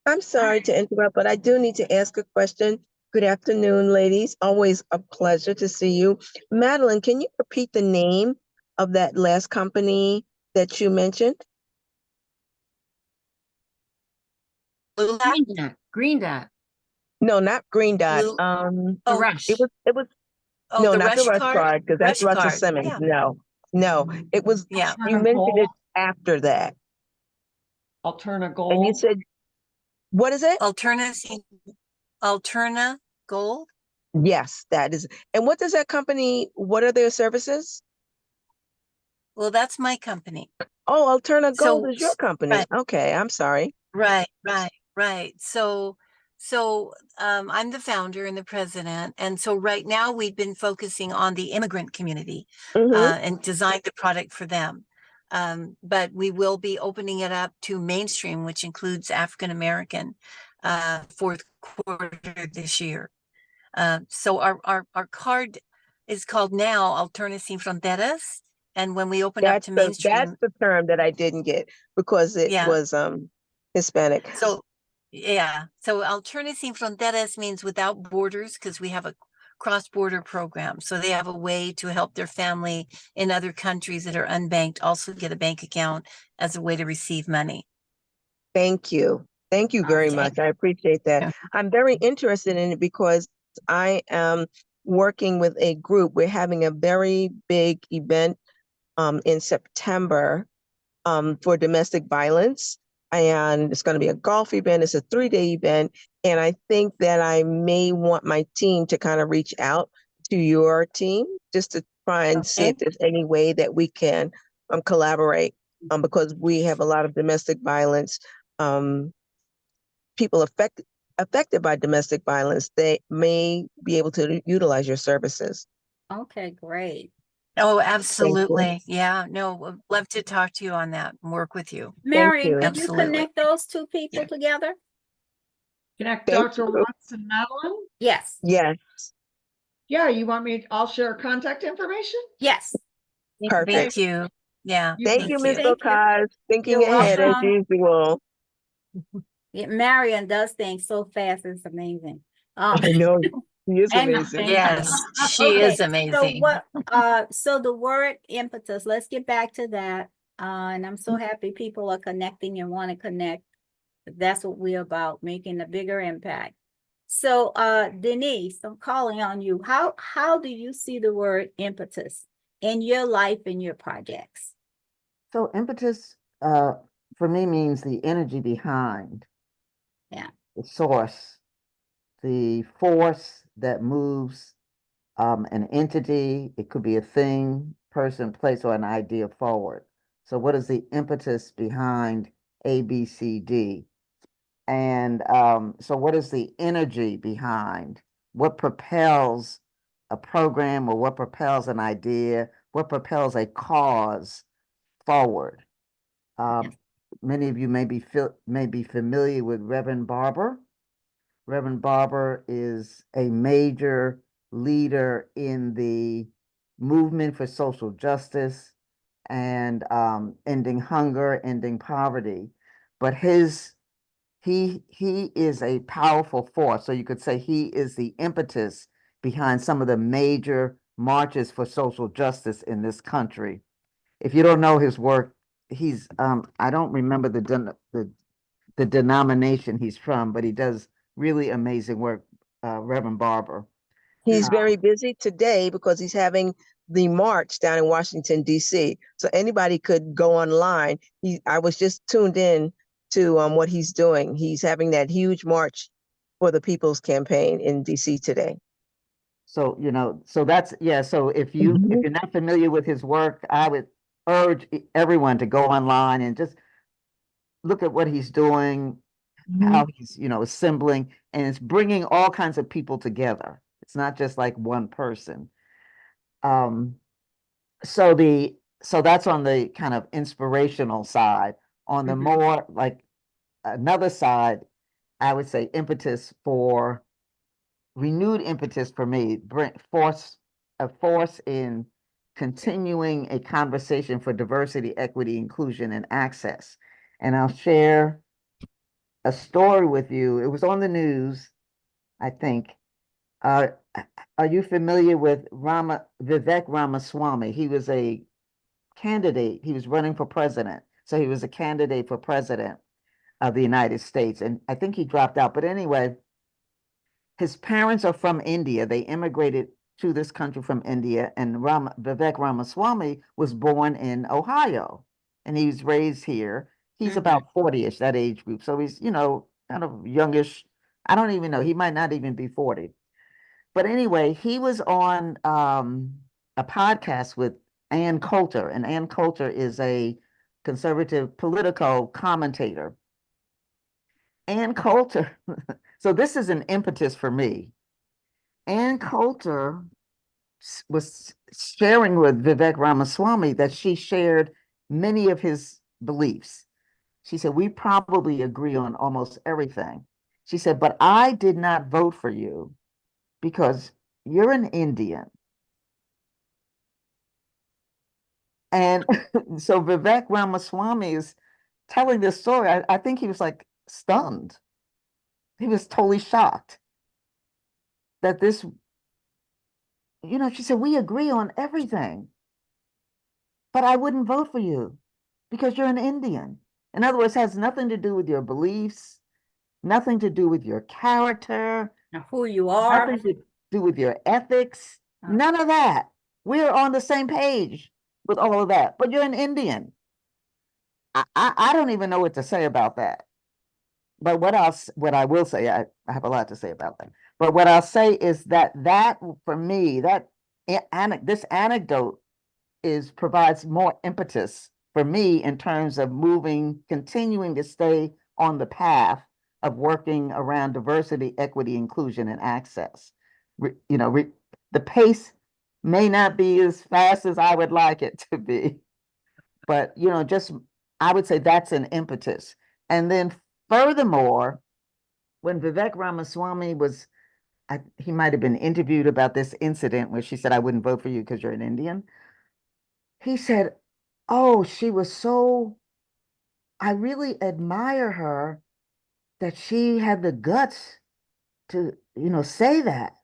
I'm sorry to interrupt, but I do need to ask a question. Good afternoon, ladies. Always a pleasure to see you. Madeline, can you repeat the name of that last company that you mentioned? Green Dot. No, not Green Dot. The Rush. It was Oh, no, the not Rush the Rush card? Card, because that's Rush Russell Card, Simmons. yeah. No, it was. Yeah. You mentioned it after that, Alterna and Gold. you said, "What is it?" Alterna Gold. Yes, that is. And what does that company? What are their services? Well, that's my company. Oh, Alterna Gold So- is your company. right. Okay, I'm sorry. Right. So I'm the founder and the president. And so right now we've been focusing on the immigrant community Mhm. and designed the product for them. But we will be opening it up to mainstream, which includes African American, fourth quarter this year. So our card is called now Alternas Sin Fronteras. And when we open up to That's mainstream, the term that I didn't get because it Yeah. was Hispanic. so yeah, so Alternas Sin Fronteras means without borders, because we have a cross-border program. So they have a way to help their family in other countries that are unbanked also get a bank account as a way to receive money. Thank you. Thank you very Okay. much. I appreciate that. Yeah. I'm very interested in it because I am working with a group. We're having a very big event in September for domestic violence. And it's going to be a golf event. It's a 3-day event. And I think that I may want my team to kind of reach out to your team just to try and see if there's any way that we can collaborate because we have a lot of domestic violence. People affected by domestic violence, they may be able to utilize your services. Okay, great. Oh, absolutely. Yeah, no, would love to talk to you on that and work with you. Marion, you. could you Absolutely. connect those two people together? Connect Thank Dr. you. Watts and Madeline? Yes, Yes, Yeah, you want me, I'll share contact information? yes. perfect. Thank you. Yeah. Thank you, Ms. Thank you. Okaz. Thinking You're ahead as welcome. usual. Yeah, Marion does things so fast, it's amazing. I know. He is and- amazing. Yes, she is So amazing. what, so the word impetus, let's get back to that. And I'm so happy people are connecting and want to connect. That's what we're about, making a bigger impact. So, Denise, I'm calling on you. How do you see the word impetus in your life and your projects? So impetus, for me means the energy behind. Yeah. The source, the force that moves an entity. It could be a thing, person, place, or an idea forward. So what is the impetus behind A, B, C, D? And so what is the energy behind? What propels a program, or what propels an idea? What propels a cause forward? Many of you may be familiar with Reverend Barber. Reverend Barber is a major leader in the movement for social justice and ending hunger, ending poverty. But he is a powerful force. So you could say he is the impetus behind some of the major marches for social justice in this country. If you don't know his work, he's I don't remember the denomination he's from, but he does really amazing work, Reverend Barber. He's very busy today because he's having the march down in Washington, D.C. So anybody could go online. I was just tuned in to what he's doing. He's having that huge march for the People's Campaign in D.C. today. So, so that's, yeah. So if you're not familiar with his work, I would urge everyone to go online and just look at what he's doing, how he's, assembling, and it's bringing all kinds of people together. It's not just like one person. So that's on the kind of inspirational side. On the more like another side, I would say renewed impetus for me, a force in continuing a conversation for diversity, equity, inclusion, and access. And I'll share a story with you. It was on the news, I think. Are you familiar with Vivek Ramaswamy? He was a candidate. He was running for president. So he was a candidate for president of the United States. And I think he dropped out. But anyway, his parents are from India. They immigrated to this country from India. And Vivek Ramaswamy was born in Ohio. And he was raised here. He's about 40-ish, that age group. So he's, kind of youngish. I don't even know. He might not even be 40. But anyway, he was on a podcast with Ann Coulter, and Ann Coulter is a conservative political commentator. Ann Coulter, so this is an impetus for me. Ann Coulter was sharing with Vivek Ramaswamy that she shared many of his beliefs. She said, we probably agree on almost everything. She said, but I did not vote for you because you're an Indian. And so Vivek Ramaswamy is telling this story. I think he was like stunned. He was totally shocked that this, she said, we agree on everything, but I wouldn't vote for you because you're an Indian. In other words, it has nothing to do with your beliefs, nothing to do with your character, Now, who you are. nothing to do with your ethics, none of that. We're on the same page with all of that, but you're an Indian. I don't even know what to say about that. But what I will say, I have a lot to say about that. But what I'll say is that for me, this anecdote provides more impetus for me in terms of continuing to stay on the path of working around diversity, equity, inclusion, and access. The pace may not be as fast as I would like it to be, but I would say that's an impetus. And then furthermore, when Vivek Ramaswamy he might have been interviewed about this incident where she said, I wouldn't vote for you because you're an Indian. He said, oh, I really admire her that she had the guts to, say that.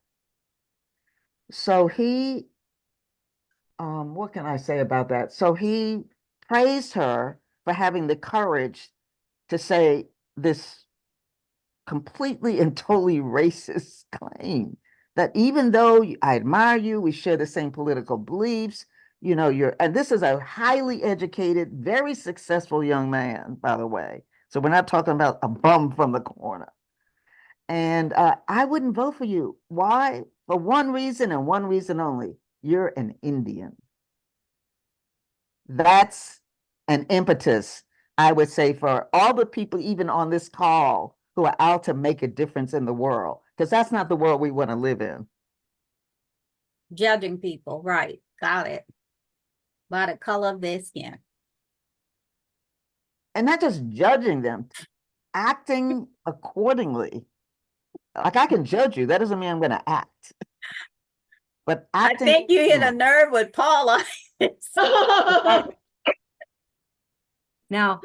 So what can I say about that? So he praised her for having the courage to say this completely and totally racist claim that even though I admire you, we share the same political beliefs, and this is a highly educated, very successful young man, by the way. So we're not talking about a bum from the corner. And I wouldn't vote for you. Why? For one reason and one reason only. You're an Indian. That's an impetus, I would say, for all the people, even on this call, who are out to make a difference in the world, because that's not the world we want to live in. Judging people, right? Got it. By the color of their skin. And not just judging them, acting accordingly. Like, I can judge you, that doesn't mean I'm going to act. But acting. I think you hit a nerve with Paula. Now,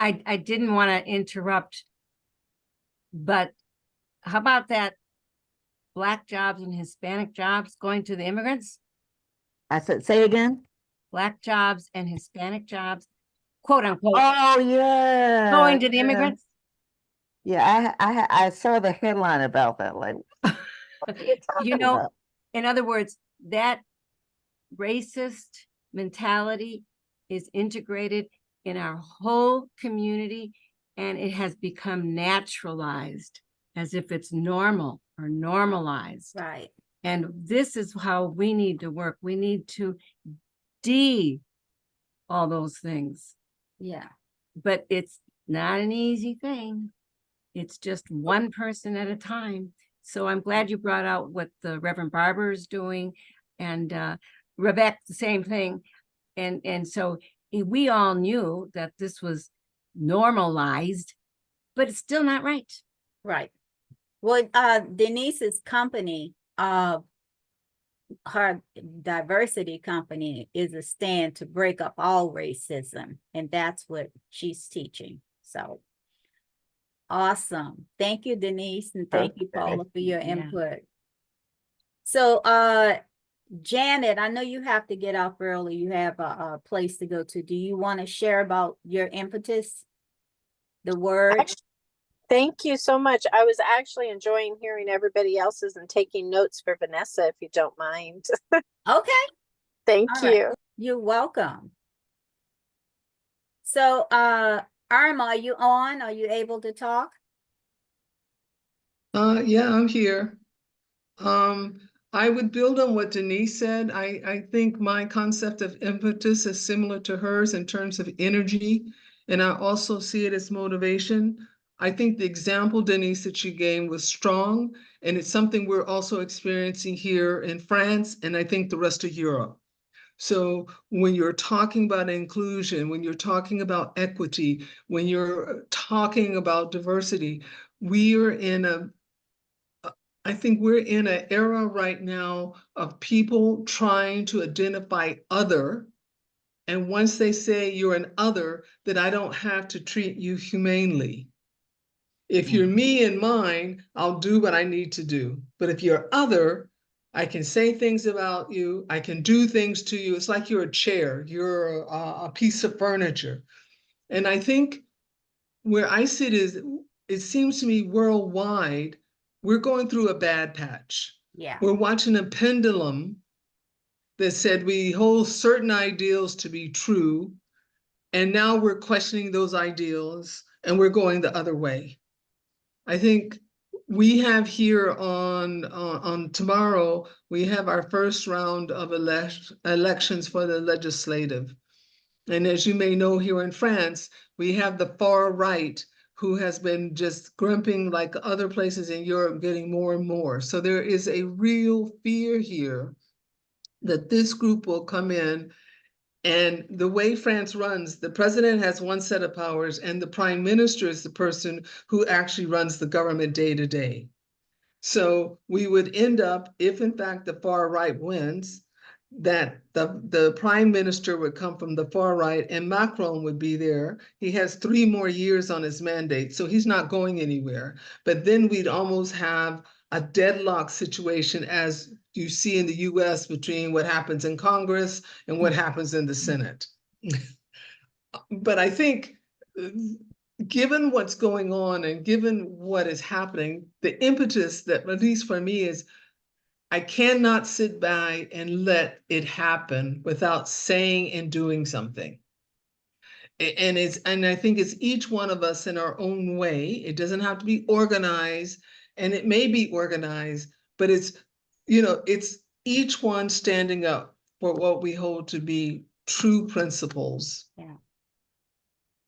I didn't want to interrupt, but how about that Black jobs and Hispanic jobs going to the immigrants? I said, say again? Black jobs and Hispanic jobs, quote unquote. Oh, yeah. Going to the immigrants? Yeah, I saw the headline about that. Like, in other words, that racist mentality is integrated in our whole community, and it has become naturalized as if it's normal or normalized. Right. And this is how we need to work. We need to all those things. Yeah. But it's not an easy thing. It's just one person at a time. So I'm glad you brought out what the Reverend Barber is doing, and Rebecca, the same thing. And so we all knew that this was normalized, but it's still not right. Right. Well, Denise's company, her diversity company, is a stand to break up all racism, and that's what she's teaching. So awesome. Thank you, Denise, and thank you, Paula, for your input. So Janet, I know you have to get off early. You have a place to go to. Do you want to share about your impetus, the word? Thank you so much. I was actually enjoying hearing everybody else's and taking notes for Vanessa, if you don't mind. Okay. Thank you. Right. You're welcome. So, Irma, are you on? Are you able to talk? Yeah, I'm here. I would build on what Denise said. I think my concept of impetus is similar to hers in terms of energy, and I also see it as motivation. I think the example, Denise, that you gave was strong, and it's something we're also experiencing here in France, and I think the rest of Europe. So when you're talking about inclusion, when you're talking about equity, when you're talking about diversity, I think we're in an era right now of people trying to identify other. And once they say you're an other, that I don't have to treat you humanely. If you're me and mine, I'll do what I need to do. But if you're other, I can say things about you. I can do things to you. It's like you're a chair, you're a piece of furniture. And I think where I sit is, it seems to me worldwide, we're going through a bad patch. Yeah. We're watching a pendulum that said we hold certain ideals to be true. And now we're questioning those ideals and we're going the other way. I think we have here on tomorrow, we have our first round of elections for the legislative. And as you may know, here in France, we have the far right who has been just grumping like other places in Europe, getting more and more. So there is a real fear here that this group will come in. And the way France runs, the president has one set of powers and the prime minister is the person who actually runs the government day to day. So we would end up, if in fact the far right wins, that the prime minister would come from the far right and Macron would be there. He has 3 more years on his mandate, so he's not going anywhere. But then we'd almost have a deadlock situation as you see in the US between what happens in Congress and what happens in the Senate. But I think given what's going on and given what is happening, the impetus that, at least for me, is I cannot sit by and let it happen without saying and doing something. And I think it's each one of us in our own way. It doesn't have to be organized, and it may be organized, but it's each one standing up for what we hold to be true principles. Yeah.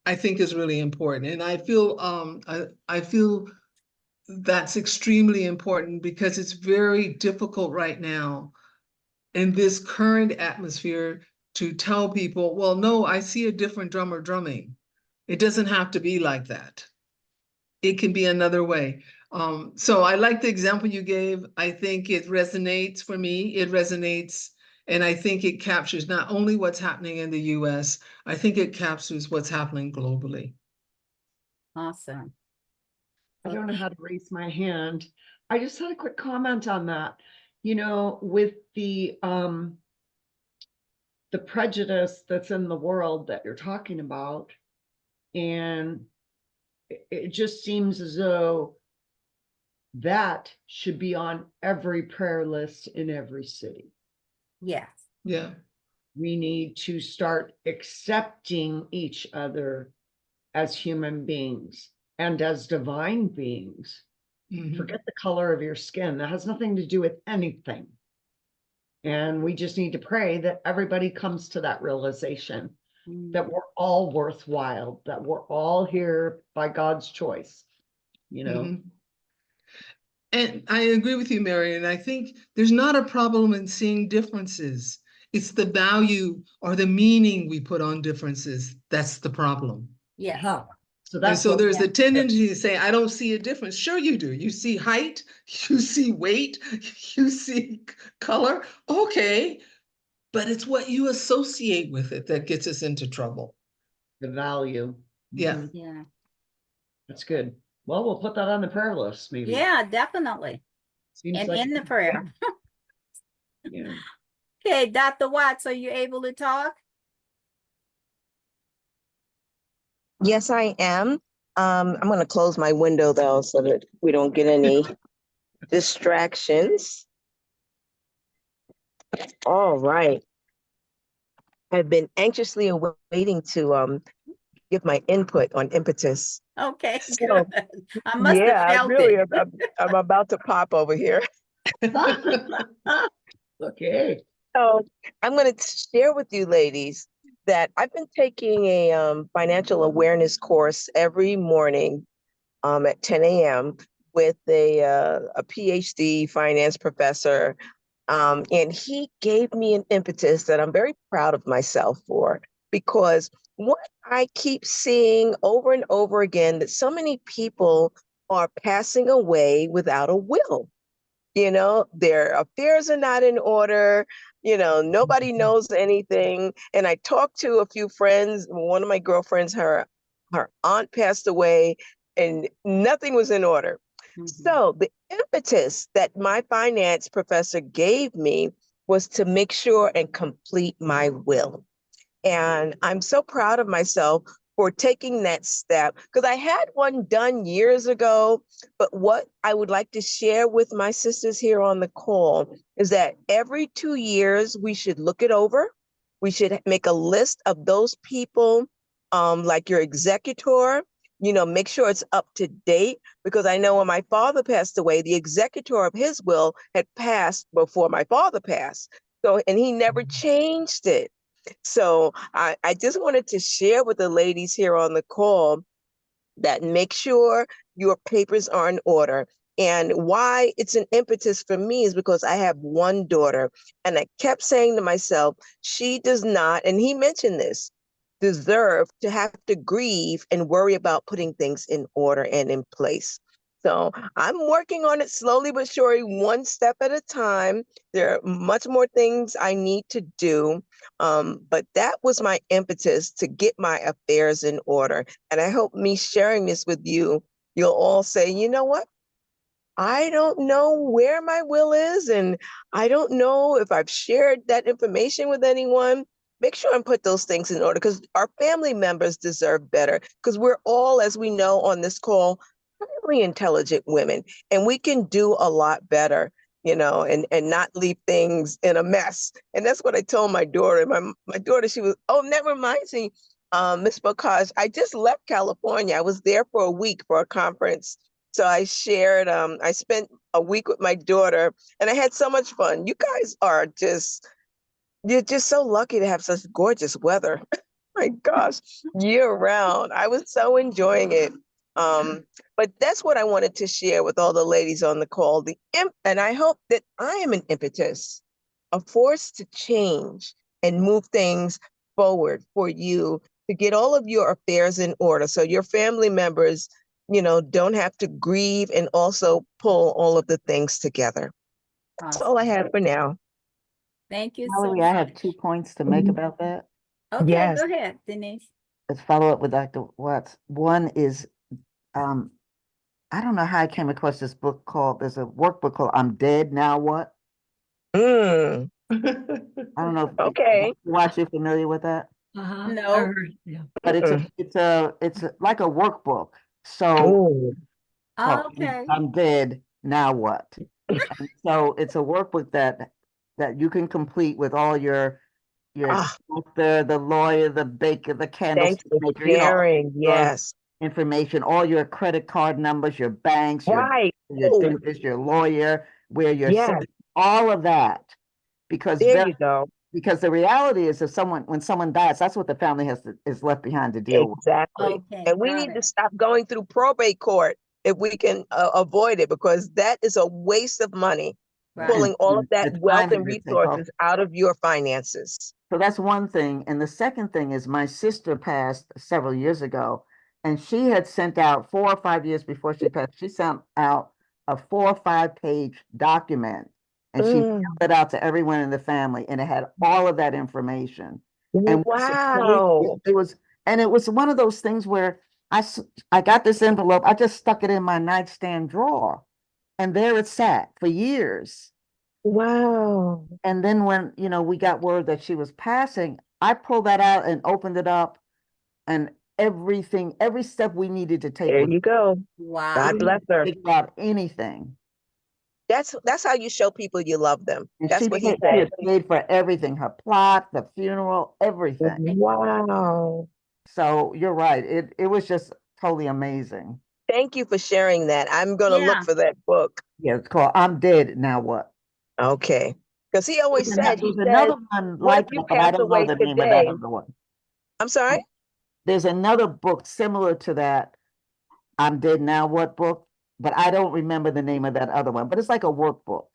I think is really important. And I feel that's extremely important because it's very difficult right now in this current atmosphere to tell people, well, no, I see a different drummer drumming. It doesn't have to be like that. It can be another way. So I like the example you gave. I think it resonates for me. It resonates. And I think it captures not only what's happening in the US, I think it captures what's happening globally. Awesome. I don't know how to raise my hand. I just had a quick comment on that. You know, with the prejudice that's in the world that you're talking about, and it just seems as though that should be on every prayer list in every city. Yes. Yeah. We need to start accepting each other as human beings and as divine beings. Mhm. Forget the color of your skin. That has nothing to do with anything. And we just need to pray that everybody comes to that realization that we're all worthwhile, that we're all here by God's choice, you know? Mhm. And I agree with you, Mary. And I think there's not a problem in seeing differences. It's the value or the meaning we put on differences. That's the problem. Yes. Huh. So And that's so what there's yeah. a tendency to say, I don't see a difference. Sure you do. You see height, you see weight, you see color. Okay. But it's what you associate with it that gets us into trouble. the value. Yeah. Mhm. Yeah. That's good. Well, we'll put that on the prayer list, maybe. Yeah, definitely. Seems And like in the prayer. yeah. Okay, Dr. Watts, are you able to talk? Yes, I am. I'm going to close my window though, so that we don't get any distractions. All right. I've been anxiously awaiting to give my input on impetus. Okay, So, good. I must have yeah, I felt really it. I'm about to pop over here. Okay. So I'm going to share with you ladies that I've been taking a financial awareness course every morning at 10 a.m. with a PhD finance professor And he gave me an impetus that I'm very proud of myself for, because what I keep seeing over and over again, that so many people are passing away without a will. You know, their affairs are not in order. You know, nobody knows anything. And I talked to a few friends. One of my girlfriends, her aunt passed away, and nothing was in order. So the impetus that my finance professor gave me was to make sure and complete my will. And I'm so proud of myself for taking that step, because I had one done years ago. But what I would like to share with my sisters here on the call is that every 2 years, we should look it over. We should make a list of those people, like your executor, make sure it's up to date. Because I know when my father passed away, the executor of his will had passed before my father passed. So, and he never changed it. So I just wanted to share with the ladies here on the call that make sure your papers are in order. And why it's an impetus for me is because I have one daughter, and I kept saying to myself, she does not, and he mentioned this, deserve to have to grieve and worry about putting things in order and in place. So I'm working on it slowly but surely, one step at a time. There are much more things I need to do. But that was my impetus to get my affairs in order. And I hope me sharing this with you, you'll all say, you know what? I don't know where my will is, and I don't know if I've shared that information with anyone. Make sure and put those things in order, because our family members deserve better, because we're all, as we know on this call, really intelligent women, and we can do a lot better, and not leave things in a mess. And that's what I told my daughter. My daughter, she was, oh, that reminds me, Miss Bokaj, I just left California. I was there for a week for a conference. So I shared, I spent a week with my daughter, and I had so much fun. You guys you're just so lucky to have such gorgeous weather. My gosh, year round. I was so enjoying it. But that's what I wanted to share with all the ladies on the call. And I hope that I am an impetus, a force to change and move things forward for you, to get all of your affairs in order, so your family members, don't have to grieve, and also pull all of the things together. That's all I have for now. Thank you so Valerie, I have 2 much. points to make about that. Okay, Yes. go ahead, Denise. Let's follow up with Dr. Watts. One is, I don't know how I came across this book there's a workbook called I'm Dead, Now What? Mm, I don't know if okay. Watts, you familiar with that? Uh-huh. I No. heard, yeah. But it's like a workbook. So Ooh. called Okay. I'm Dead, Now What? And so it's a workbook that you can complete with all your Ah, doctor, the lawyer, the baker, the thanks candlestick for maker, sharing. your Yes. information, all your credit card numbers, your banks, Right. your Oh, dentist, your lawyer, where you're yes. sitting, all of that. Because There you go. because the reality is, when someone dies, that's what the family is left behind to deal with. Exactly. Okay, And we got need to it. stop going through probate court if we can avoid it, because that is a waste of money, Right. pulling all of And that the wealth time and it would take off. resources out of your finances. So that's one thing. And the second thing is, my sister passed several years ago, and she had sent out 4 or 5 years before she passed, she sent out a 4 or 5 page document, and she mailed Mm. it out to everyone in the family, and it had all of that information. And Wow. it was one of those things where I got this envelope, I just stuck it in my nightstand drawer, and there it sat for years. Wow. And then when, we got word that she was passing, I pulled that out and opened it up, and every step we needed to take There was you go. Wow. God bless her. figure out anything. That's how you show people you love them. And That's she what he had said. paid for everything, her plot, the funeral, everything. Wow. So you're right. It was just totally amazing. Thank you for sharing that. I'm going to Yeah. look for that book. Yeah, it's called I'm Dead, Now What? Okay. Because he always said, he There's says, another one what if like you that, but I pass don't know away the name of that today? other one. I'm sorry? There's another book similar to that, I'm Dead Now What book, but I don't remember the name of that other one. But it's like a workbook.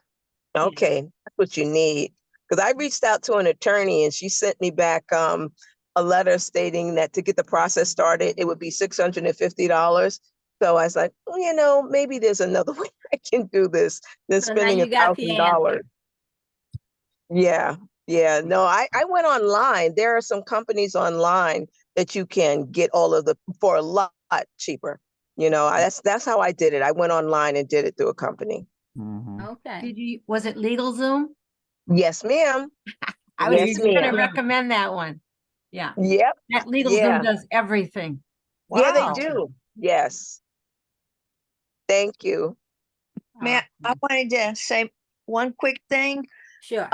Okay, that's what you need. Because I reached out to an attorney and she sent me back a letter stating that to get the process started, it would be $650. So I was like, well, you know, maybe there's another way I can do this than So now spending you got the $1,000. answer. Yeah, yeah. No, I went online. There are some companies online that you can get all of the for a lot cheaper. You know, that's how I did it. I went online and did it through a company. Mhm. Okay. Was it LegalZoom? Yes, ma'am. I was Yes, just gonna ma'am. recommend that one. Yeah, Yep. that LegalZoom Yeah. does everything. Yeah, they Wow. do. Yes. Thank you. Matt, I wanted to say one quick thing. Sure.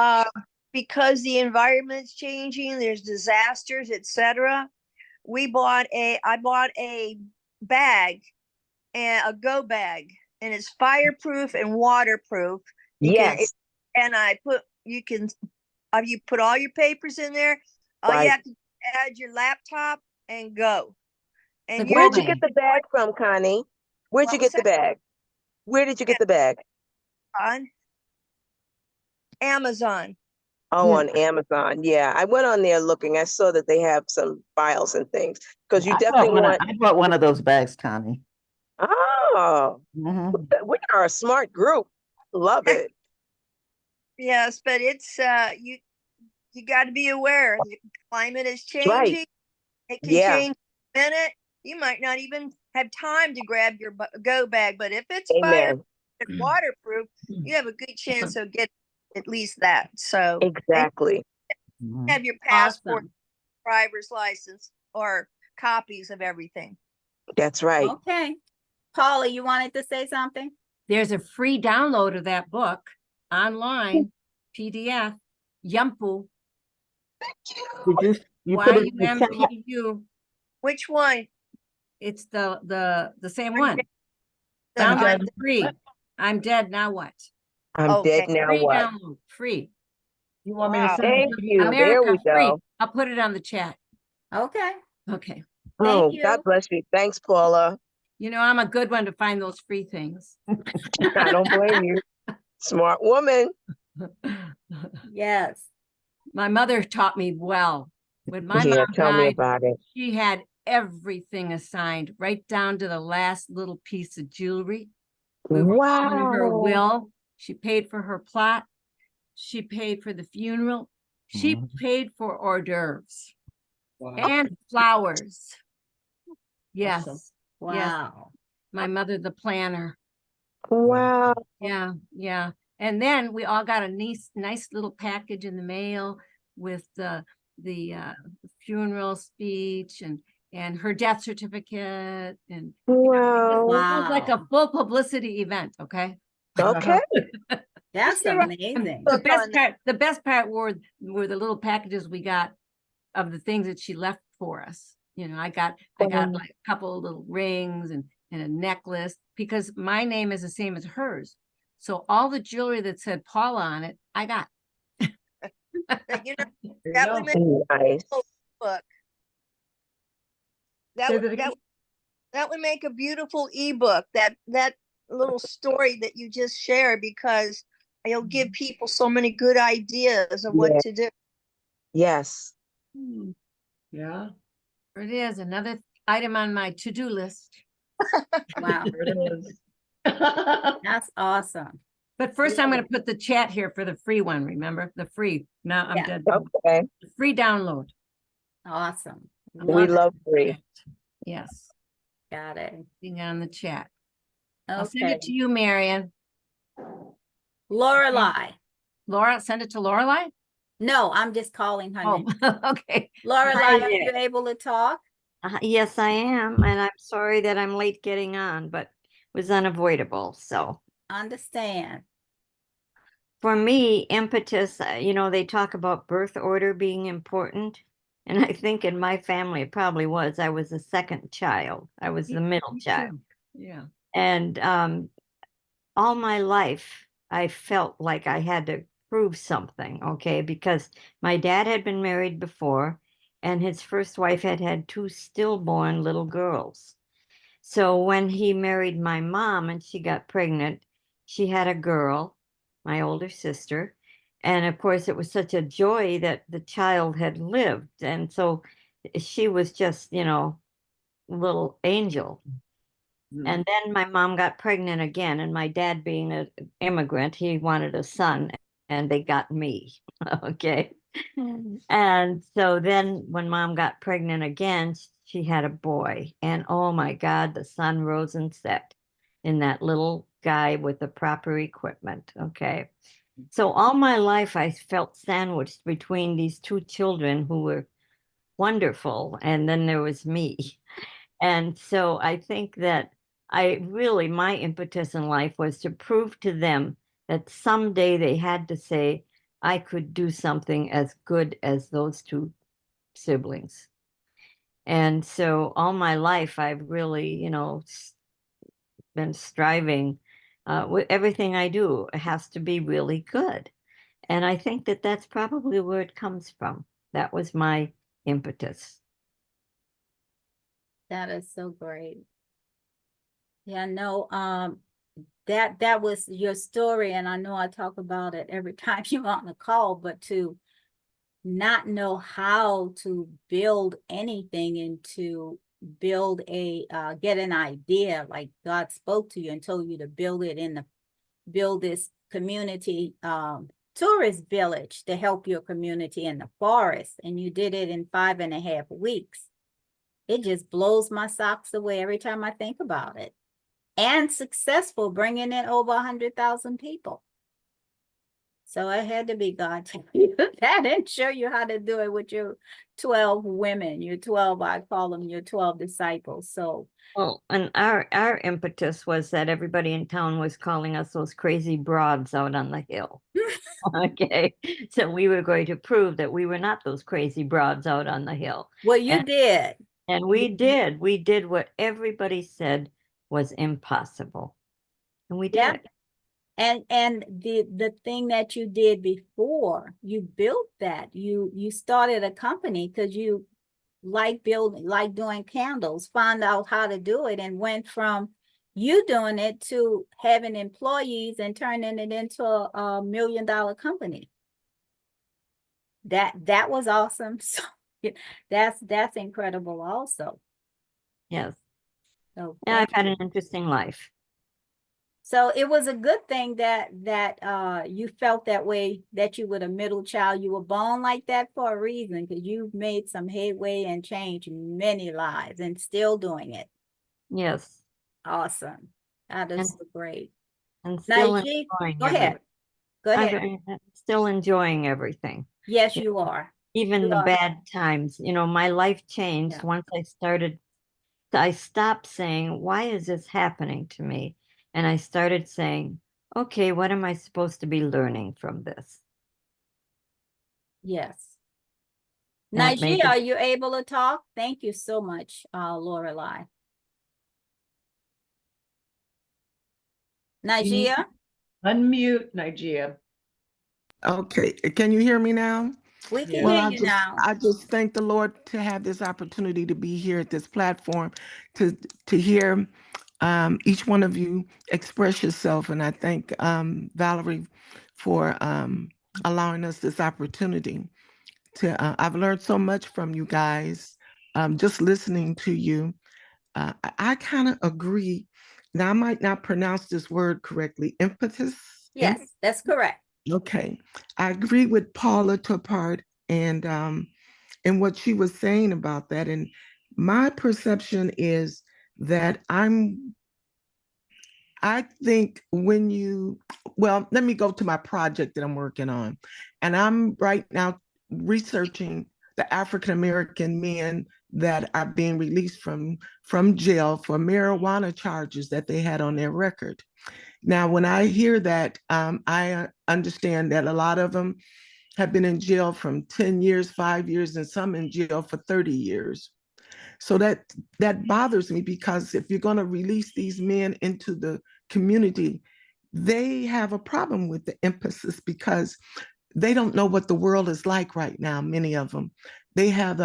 Because the environment's changing, there's disasters, etc. I bought a bag and a go bag, and it's fireproof and waterproof. Yes. You put all your papers in there. All you Right. have to add your laptop and go. And The Where'd you go get bag. the bag from, Connie? Where'd you What was get the that? bag? Where did you get the bag? On Amazon. Oh, Yeah. on Amazon. Yeah, I went on there looking. I saw that they have some files and things because you definitely want. I bought one of those bags, Connie. Oh, Mhm. we are a smart group. Love it. Yes, but it's you got to be aware. The climate is Right. changing. It can Yeah. change in a minute. You might not even have time to grab your go bag, but if it's fire Amen. and waterproof, you have a good chance of getting at least that. So Exactly. Mhm. have your passport, Awesome. driver's license, or copies of everything. That's right. Okay. Paula, you wanted to say something? There's a free download of that book online, PDF, Yumpu, Did you put it in the chat? YUMPU. Which one? It's the same one. The I'm Download dead. it free. I'm dead. Now what? I'm Okay. dead now. Free What? download, free. You want me to Wow. send Thank it? you. There America, we free. go. I'll put it on the chat. Okay. Okay. Oh, Thank God you. bless you. Thanks, Paula. You know, I'm a good one to find those free things. I don't blame you. Smart woman. Yes. My mother taught me well. When my Yeah, mom tell me died, about it. she had everything assigned, right down to the last little piece of jewelry. We were all in her Wow. will. She paid for her plot. She paid for the funeral. She Mhm. paid for hors d'oeuvres Wow. and flowers. Yes. Awesome. Yes. Wow. My mother, the planner. Wow. Yeah. Yeah. And then we all got a nice little package in the mail with the funeral speech and her death certificate, and Wow. it was like a Wow. full publicity event. Okay. Okay. That's You're right. amazing. The best part were the little packages we got of the things that she left for us. You know, I got Wow. like a couple of little rings and a necklace, because my name is the same as hers. So all the jewelry that said Paula on it, I got. You know, There you that go. would make Nice. a book. That Say would that again? that would make a beautiful ebook. That little story that you just shared, because it'll give people so many good ideas of what Yeah. to do. Yes. Yeah, It is another item on my to-do list. Wow. there it is. That's awesome. But first, I'm going to put the chat here for the free one. Remember the free. Now I'm Yeah. dead. Okay. The free download. Awesome. We Love it. love free. Yes. Got it. Being on the chat. I'll send Okay. it to you, Marion. Lorelei. Laura, send it to Lorelei. No, I'm just calling her Oh, name. okay. Lorelei, Hi are you there. able to talk? Yes, I am, and I'm sorry that I'm late getting on, but it was unavoidable. So Understand. for me, impetus, they talk about birth order being important. And I think in my family, it probably was. I was the second child. I was the middle Me child. too. Yeah. And all my life, I felt like I had to prove something, okay? Because my dad had been married before, and his first wife had had two stillborn little girls. So when he married my mom and she got pregnant, she had a girl. my older sister. And of course, it was such a joy that the child had lived. And so she was just, you know, little angel. And then my mom got pregnant again, and my dad, being an immigrant, he wanted a son, and they got me. Okay. And so then when mom got pregnant again, she had a boy. And oh my God, the sun rose and set in that little guy with the proper equipment. Okay. So all my life, I felt sandwiched between these two children who were wonderful. And then there was me. And so I think that my impetus in life was to prove to them that someday they had to say, I could do something as good as those two siblings. And so all my life, I've really, you know, been striving with everything I do. It has to be really good. And I think that that's probably where it comes from. That was my impetus. That is so great. Yeah, no, that was your story, and I know I talk about it every time you're on the call, but to not know how to build anything and to build get an idea, like God spoke to you and told you to build this community tourist village to help your community in the forest, and you did it in 5.5 weeks. It just blows my socks away every time I think about it. And successful, bringing in over 100,000 people. So it had to be God to do that and show you how to do it with your 12 women, your 12, I call them your 12 disciples. So, well, and our impetus was that everybody in town was calling us those crazy broads out on the hill. Okay. So we were going to prove that we were not those crazy broads out on the hill. Well, you did. And we did. We did what everybody said was impossible. And we did it. And the thing that you did before, you built that. You started a company because you like doing candles, found out how to do it, and went from you doing it to having employees and turning it into a $1 million company. That was awesome. So that's incredible also. Yes. So yeah, I've had an interesting life. So it was a good thing that you felt that way, that you were a middle child. You were born like that for a reason, because you've made some headway and changed many lives and still doing it. Yes. Awesome. That is so great. And still Najee, enjoying go ahead. Go ahead. I'm still enjoying everything. Yes, you are. Even the bad times. You know, my life changed once I stopped saying, why is this happening to me? And I started saying, okay, what am I supposed to be learning from this? Yes. Najee, are you able to talk? Thank you so much, Lorelei. Najee? Unmute, Najee. Okay, can you hear me now? We can hear you now. I just thank the Lord to have this opportunity to be here at this platform to hear each one of you express yourself. And I thank Valerie for allowing us this opportunity to, I've learned so much from you guys, just listening to you. I kind of agree. Now, I might not pronounce this word correctly, impetus? Yes, that's correct. Okay, I agree with Paula to a part, and what she was saying about that. And my perception is that I think when let me go to my project that I'm working on, and I'm right now researching the African American men that are being released from jail for marijuana charges that they had on their record. Now, when I hear that, I understand that a lot of them have been in jail from 10 years, 5 years, and some in jail for 30 years. So that bothers me, because if you're going to release these men into the community, they have a problem with the emphasis, because they don't know what the world is like right now, many of them. They have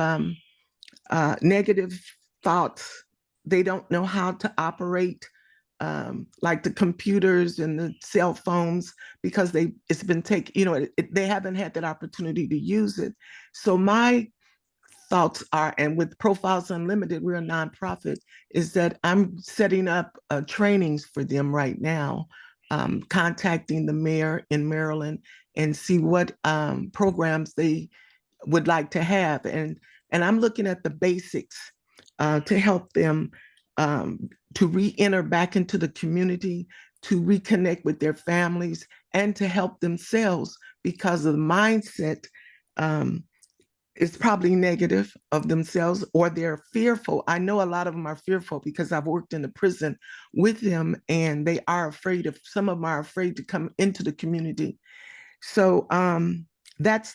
negative thoughts. They don't know how to operate like the computers and the cell phones, because it's been taken, you know, they haven't had that opportunity to use it. So my thoughts are, and with Profiles Unlimited, we're a nonprofit, is that I'm setting up trainings for them right now, contacting the mayor in Maryland and see what programs they would like to have. And I'm looking at the basics to help them to re-enter back into the community, to reconnect with their families, and to help themselves, because of the mindset is probably negative of themselves, or they're fearful. I know a lot of them are fearful because I've worked in the prison with them, and they are afraid of, some of them are afraid to come into the community. So that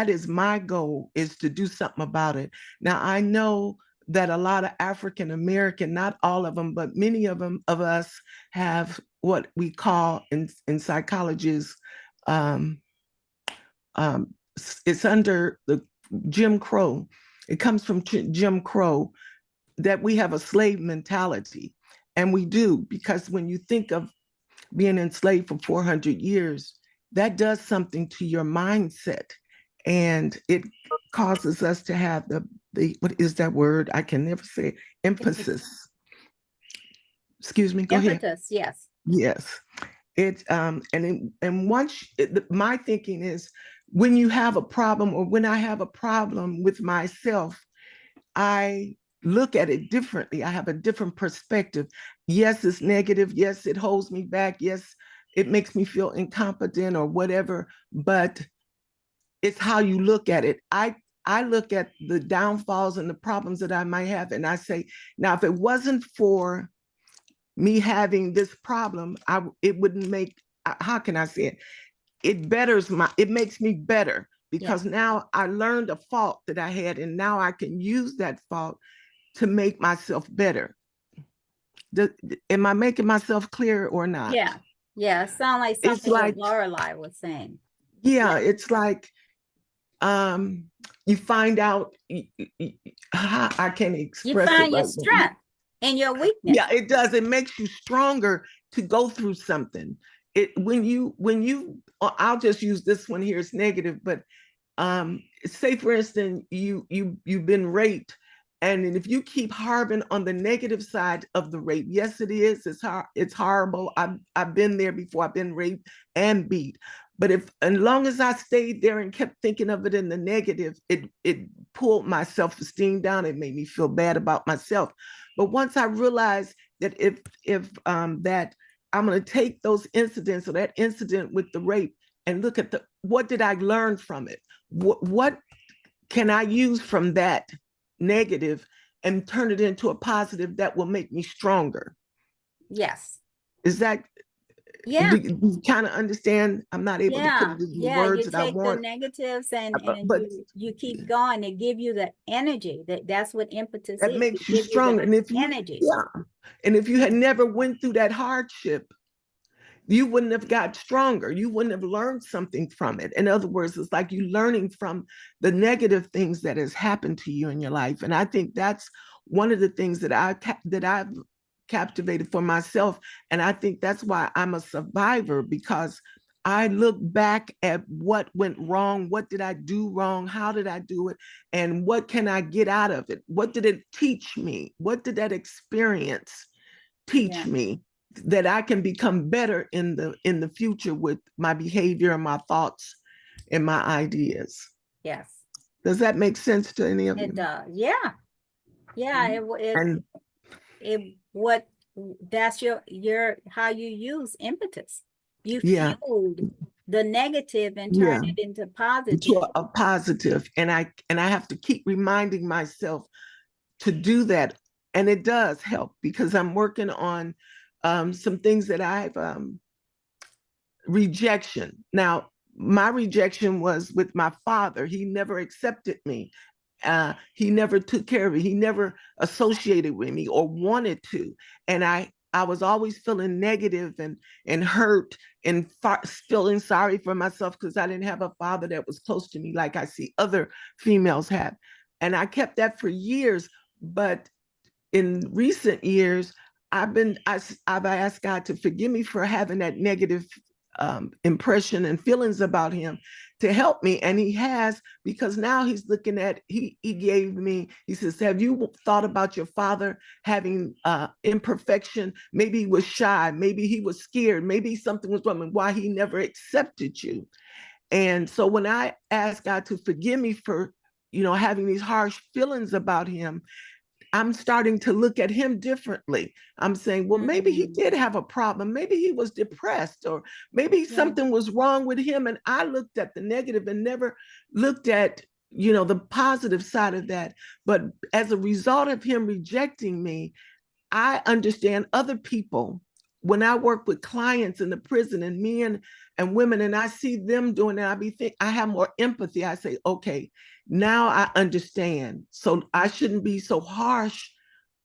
is my goal, is to do something about it. Now, I know that a lot of African American, not all of them, but many of us have what we call in psychology, it's under the Jim Crow. It comes from Jim Crow, that we have a slave mentality. And we do, because when you think of being enslaved for 400 years, that does something to your mindset. And it causes us to have the what is that word? I can never say it. Emphasis. Excuse me, go ahead. Impetus, yes. Yes. My thinking is, when you have a problem, or when I have a problem with myself, I look at it differently. I have a different perspective. Yes, it's negative. Yes, it holds me back. Yes, it makes me feel incompetent or whatever, but it's how you look at it. I look at the downfalls and the problems that I might have, and I say, now, if it wasn't for me having this problem, it wouldn't make, how can I say it? It makes me better, because now I learned a fault that I had, and now I can use that fault to make myself better. Am I making myself clear or not? Yeah. Yeah. It sounds like It's something like, what Lorelei was saying. yeah, it's like, you find out, I can't You express it find your right now. strength and your weakness. Yeah, it does. It makes you stronger to go through something. I'll just use this one here. It's negative, but say for instance, you've been raped, and if you keep harping on the negative side of the rape, yes, it is. It's horrible. I've been there before. I've been raped and beat. But as long as I stayed there and kept thinking of it in the negative, it pulled my self-esteem down. It made me feel bad about myself. But once I realized that if that I'm going to take those incidents, or that incident with the rape, and look at what did I learn from it? What can I use from that negative and turn it into a positive that will make me stronger? Yes. Is that, yeah, do you kind of understand? I'm not able to put it in the words you that I take the want. negatives and But you keep going. They give you the energy. That's what impetus that is. makes It you gives stronger. And if you, energy. and if you had never went through that hardship, you wouldn't have got stronger. You wouldn't have learned something from it. In other words, it's like you learning from the negative things that has happened to you in your life. And I think that's one of the things that I've captivated for myself. And I think that's why I'm a survivor, because I look back at what went wrong. What did I do wrong? How did I do it? And what can I get out of it? What did it teach me? What did that experience teach me, that I can become better in the future with my behavior and my thoughts and my ideas? Yes. Does that make sense to any of you? It does. Yeah. Yeah. That's your how you use impetus. You fueled the negative and turn it into positive. Into a positive. And I have to keep reminding myself to do that. And it does help, because I'm working on some things that I've rejection. Now, my rejection was with my father. He never accepted me. He never took care of me. He never associated with me or wanted to. And I was always feeling negative and hurt and feeling sorry for myself, because I didn't have a father that was close to me like I see other females have. And I kept that for years. But in recent years, I've asked God to forgive me for having that negative impression and feelings about him, to help me. And he has, because now he's looking at, he gave me, he says, have you thought about your father having imperfection? Maybe he was shy, maybe he was scared, maybe something was wrong, and why he never accepted you. And so when I asked God to forgive me for, having these harsh feelings about him, I'm starting to look at him differently. I'm saying, well, maybe he did have a problem. Maybe he was depressed, or maybe something was wrong with him. And I looked at the negative and never looked at, the positive side of that. But as a result of him rejecting me, I understand other people. When I work with clients in the prison, and men and women, and I see them doing it, I have more empathy. I say, okay, now I understand. So I shouldn't be so harsh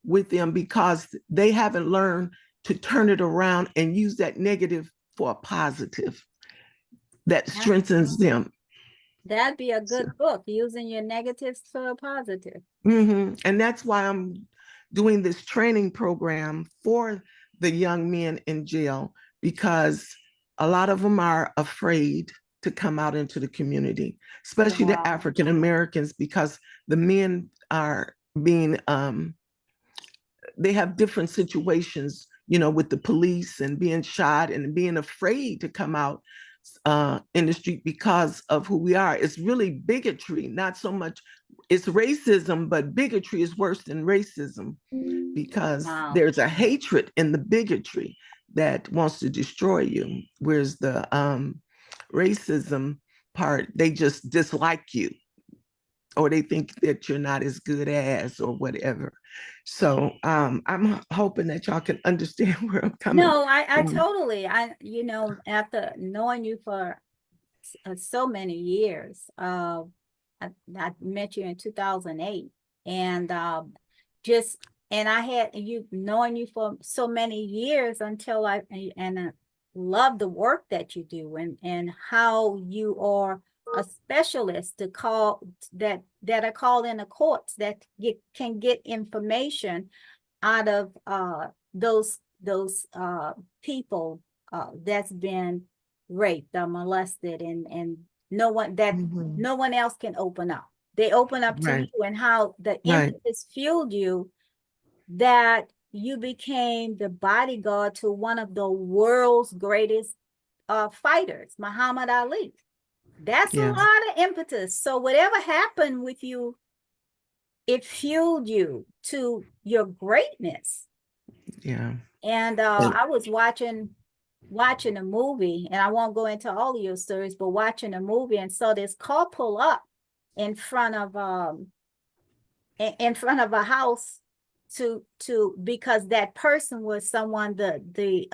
with them, because they haven't learned to turn it around and use that negative for a positive that strengthens them. That'd be a good book, using your negatives for a positive. And that's why I'm doing this training program for the young men in jail, because a lot of them are afraid to come out into the community, especially the African Americans, because the men are being, they have different situations, with the police and being shot and being afraid to come out in the street because of who we are. It's really bigotry, not so much, it's racism, but bigotry is worse than racism, because there's a hatred in the bigotry that wants to destroy you. Whereas the racism part, they just dislike you, or they think that you're not as good as, or whatever. So I'm hoping that y'all can understand where I'm coming from. No, I totally, after knowing you for so many years, I met you in 2008, and and I had knowing you for so many years until I love the work that you do, and how you are a specialist to call that are called in the courts that can get information out of those people that's been raped or molested, and no one else can open up. They open up to you, and how the impetus fueled you, that you became the bodyguard to one of the world's greatest fighters, Muhammad Ali. That's a lot of impetus. So whatever happened with you, it fueled you to your greatness. And I was watching a movie, and I won't go into all of your stories, but watching a movie, and saw this car pull up in front of a house because that person was someone the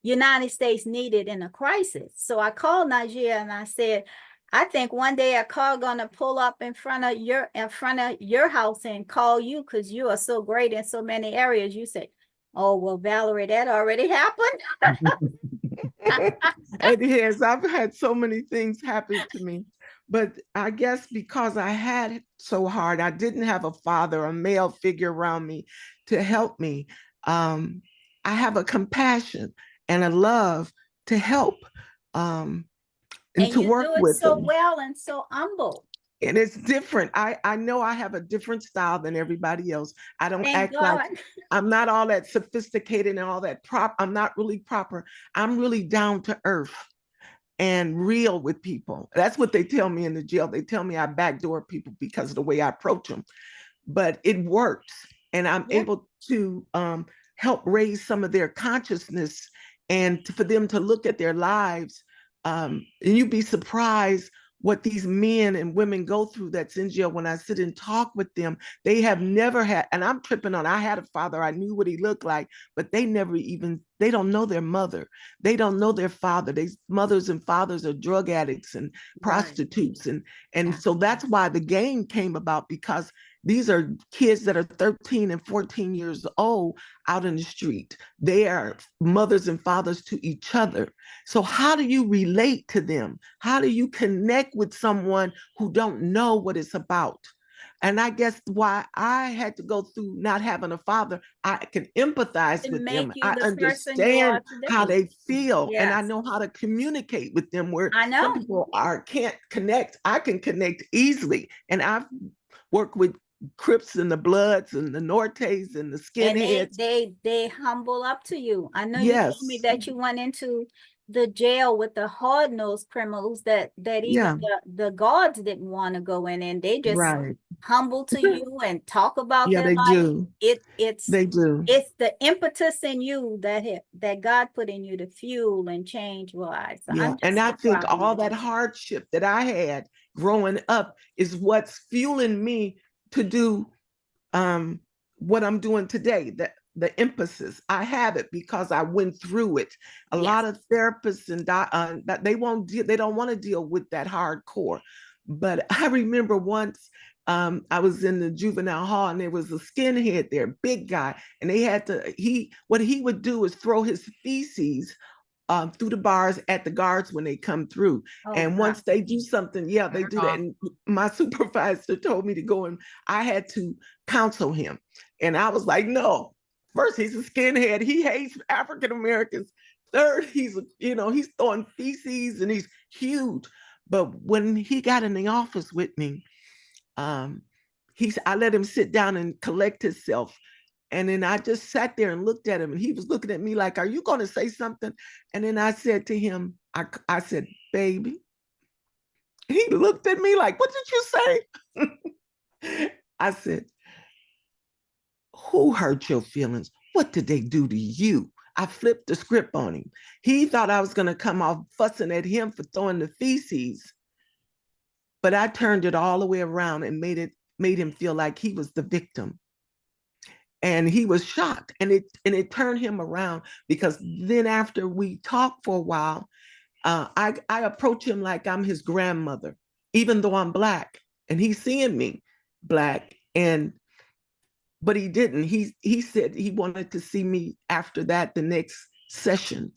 United States needed in a crisis. So I called Nigeria, and I said, I think one day a car gonna pull up in front of your house and call you, because you are so great in so many areas. You said, oh, well, Valerie, that already happened. It has. I've had so many things happen to me, but I guess because I had it so hard, I didn't have a father, a male figure around me to help me. I have a compassion and a love to help, and to work with so them. well and so humble. And it's different. I know I have a different style than everybody else. I don't act like, I'm not all that sophisticated and all that I'm not really proper. I'm really down to earth and real with people. That's what they tell me in the jail. They tell me I backdoor people because of the way I approach them. But it works. And I'm able to help raise some of their consciousness, and for them to look at their lives. And you'd be surprised what these men and women go through that's in jail. When I sit and talk with them, they have never had, and I'm tripping on, I had a father, I knew what he looked like, but they don't know their mother. They don't know their father. Their mothers and fathers are drug addicts and prostitutes. And so that's why the game came about, because these are kids that are 13 and 14 years old out in the street. They are mothers and fathers to each other. So how do you relate to them? How do you connect with someone who don't know what it's about? And I guess why I had to go through not having a father, I can empathize To with make them. you I the person you are understand how today. they feel, and I Yes. know how to communicate with them, where I know. some people can't connect. I can connect easily. And I've worked with Crips and the Bloods and the Nortes and the And skinheads. they humble up to you. I know you Yes. told me that you went into the jail with the hard-nosed criminals that Yeah. even the guards didn't want to go in, and they just Right. humble to you and talk about Yeah, their they life. do. It's They do. it's the impetus in you that God put in you to fuel and change lives. So Yeah. I'm And just I so think proud of all you. that hardship that I had growing up is what's fueling me to do what I'm doing today. The emphasis, I have it because I went through it. A Yes. lot of therapists and that they don't want to deal with that hardcore. But I remember once I was in the juvenile hall and there was a skinhead there, big guy, and what he would do is throw his feces through the bars at the guards when they come through. Oh, And God. once they do something, yeah, they do that. And my supervisor told me to go, and I had to counsel him. And I was like, no, first, he's a skinhead. He hates African Americans. Third, he's throwing feces and he's huge. But when he got in the office with me, I let him sit down and collect himself. And then I just sat there and looked at him, and he was looking at me like, are you going to say something? And then I said to him, I said, baby. He looked at me like, what did you say? I said, who hurt your feelings? What did they do to you? I flipped the script on him. He thought I was going to come off fussing at him for throwing the feces. But I turned it all the way around and made him feel like he was the victim. And he was shocked, and it turned him around, because then after we talked for a while, I approach him like I'm his grandmother, even though I'm Black, and he's seeing me Black, but he didn't. He said he wanted to see me after that, the next session.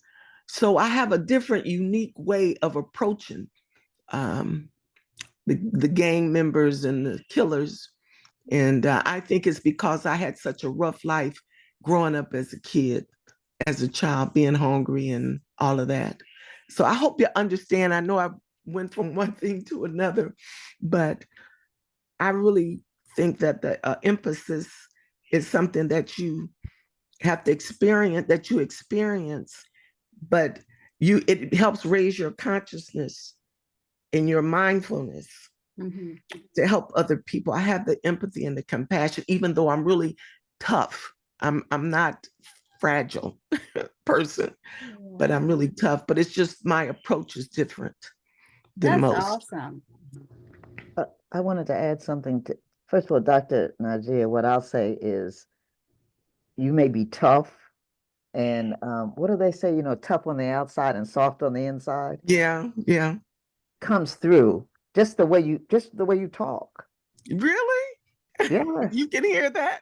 So I have a different, unique way of approaching the gang members and the killers. And I think it's because I had such a rough life growing up as a kid, as a child, being hungry and all of that. So I hope you understand. I know I went from one thing to another, but I really think that the emphasis is something that you have to experience, but it helps raise your consciousness and your mindfulness. Mm-hmm. To help other people. I have the empathy and the compassion, even though I'm really tough. I'm not fragile person, but I'm really tough. But it's just my approach is different than That's most. awesome. I wanted to add something to, first of all, Dr. Najia, what I'll say is you may be tough, and what do they say, tough on the outside and soft on the inside? Yeah. Comes through just the way you talk. Really? Yeah. You can hear that?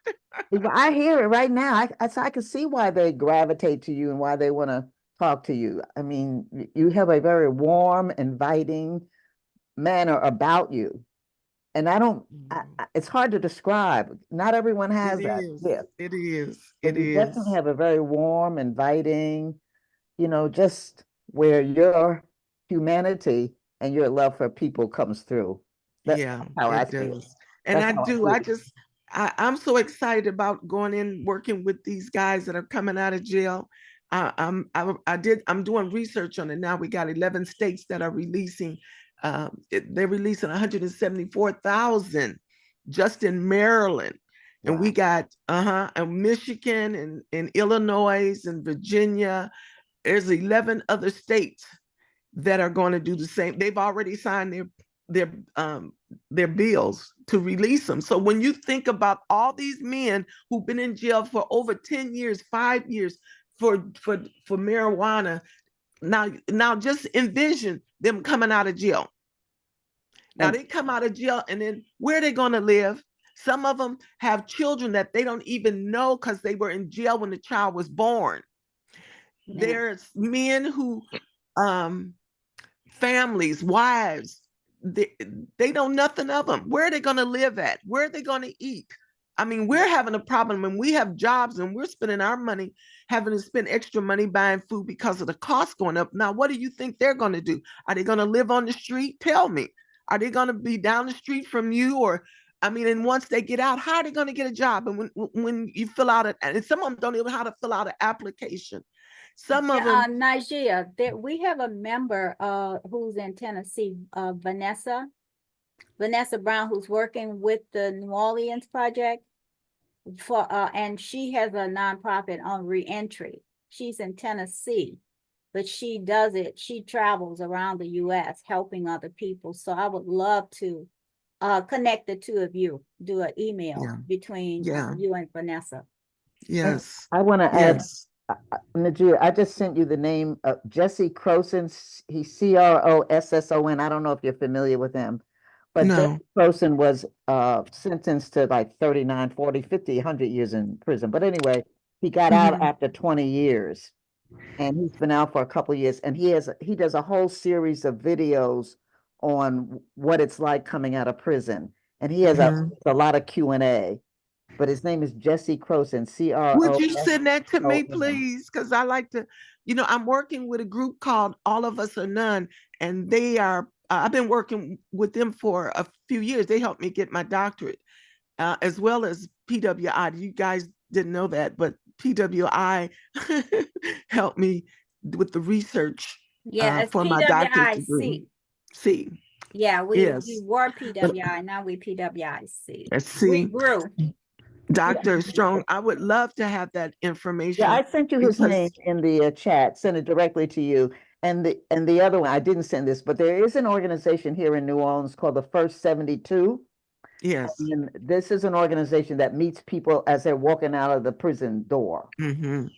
I hear it right now. I can see why they gravitate to you and why they want to talk to you. I mean, you have a very warm, inviting manner about you. And it's hard to describe. Not everyone has that gift. It is. But you definitely have a very warm, inviting, just where your humanity and your love for people comes through. That's how I feel. Does. And I'm so excited about going in, working with these guys that are coming out of jail. I'm doing research on it now. We got 11 states that are releasing. They're releasing 174,000 just in Maryland. Wow. And we got Michigan and Illinois and Virginia. There's 11 other states that are going to do the same. They've already signed their bills to release them. So when you think about all these men who've been in jail for over 10 years, 5 years for marijuana, now just envision them coming out of jail. Now they come out of jail, and then where are they going to live? Some of them have children that they don't even know because they were in jail when the child was born. Yeah. There's men who families, wives they know nothing of them. Where are they going to live at? Where are they going to eat? I mean, we're having a problem when we have jobs and we're spending our money, having to spend extra money buying food because of the cost going up. Now, what do you think they're going to do? Are they going to live on the street? Tell me. Are they going to be down the street from you? Or, I mean, and once they get out, how are they going to get a job? And when you fill out and some of them don't even know how to fill out an application. Some of them. Nigeria, we have a member who's in Tennessee, Vanessa Brown, who's working with the New Orleans project and she has a nonprofit on reentry. She's in Tennessee, but she travels around the US helping other people. So I would love to connect the two of you, do an email between you and Vanessa. Yes. I want to add, Yes. Najir, I just sent you the name of Jesse Croson. He's Crosson. I don't know if you're familiar with him, but No. Jesse Croson was sentenced to like 39, 40, 50, 100 years in prison. But anyway, he got out after 20 years and he's been out for a couple of years, and he does a whole series of videos on what it's like coming out of prison. And he has a lot of Q&A. But his name is Jesse Croson, Crosson. Would you send that to me, please? Because I like to, I'm working with a group called All of Us or None, and they are, I've been working with them for a few years. They helped me get my doctorate, as well as PWI. You guys didn't know that, but PWI helped me with the research for my doctorate degree. See. Yeah, we were But PWI, now we PWIC. let's see. We grew. Dr. Strong, I would love to have that information. Yeah, I sent you his name in the chat, sent it directly to you. And the other one, I didn't send this, but there is an organization here in New Orleans called the First 72. Yes. And this is an organization that meets people as they're walking out of the prison door. And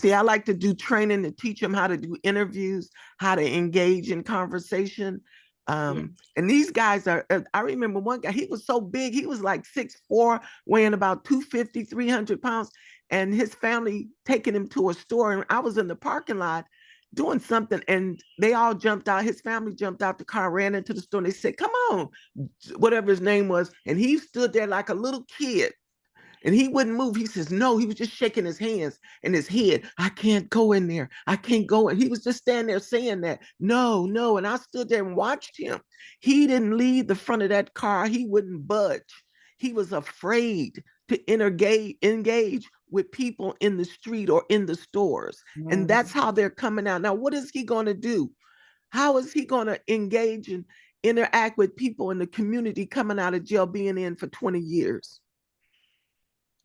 see, I like to do training to teach them how to do interviews, how to engage in conversation. And these guys are, I remember one guy, he was so big, he was like 6'4", weighing about 250, 300 pounds, and his family taking him to a store. And I was in the parking lot doing something, and they all jumped out. His family jumped out the car, ran into the store, and they said, "Come on," whatever his name was. And he stood there like a little kid. And he wouldn't move. He says, no, he was just shaking his hands and his head. I can't go in there. I can't go in. He was just standing there saying that. No, no. And I stood there and watched him. He didn't leave the front of that car. He wouldn't budge. He was afraid to engage with people in the street or in the stores. And that's how they're coming out. Now, what is he going to do? How is he going to engage and interact with people in the community coming out of jail, being in for 20 years?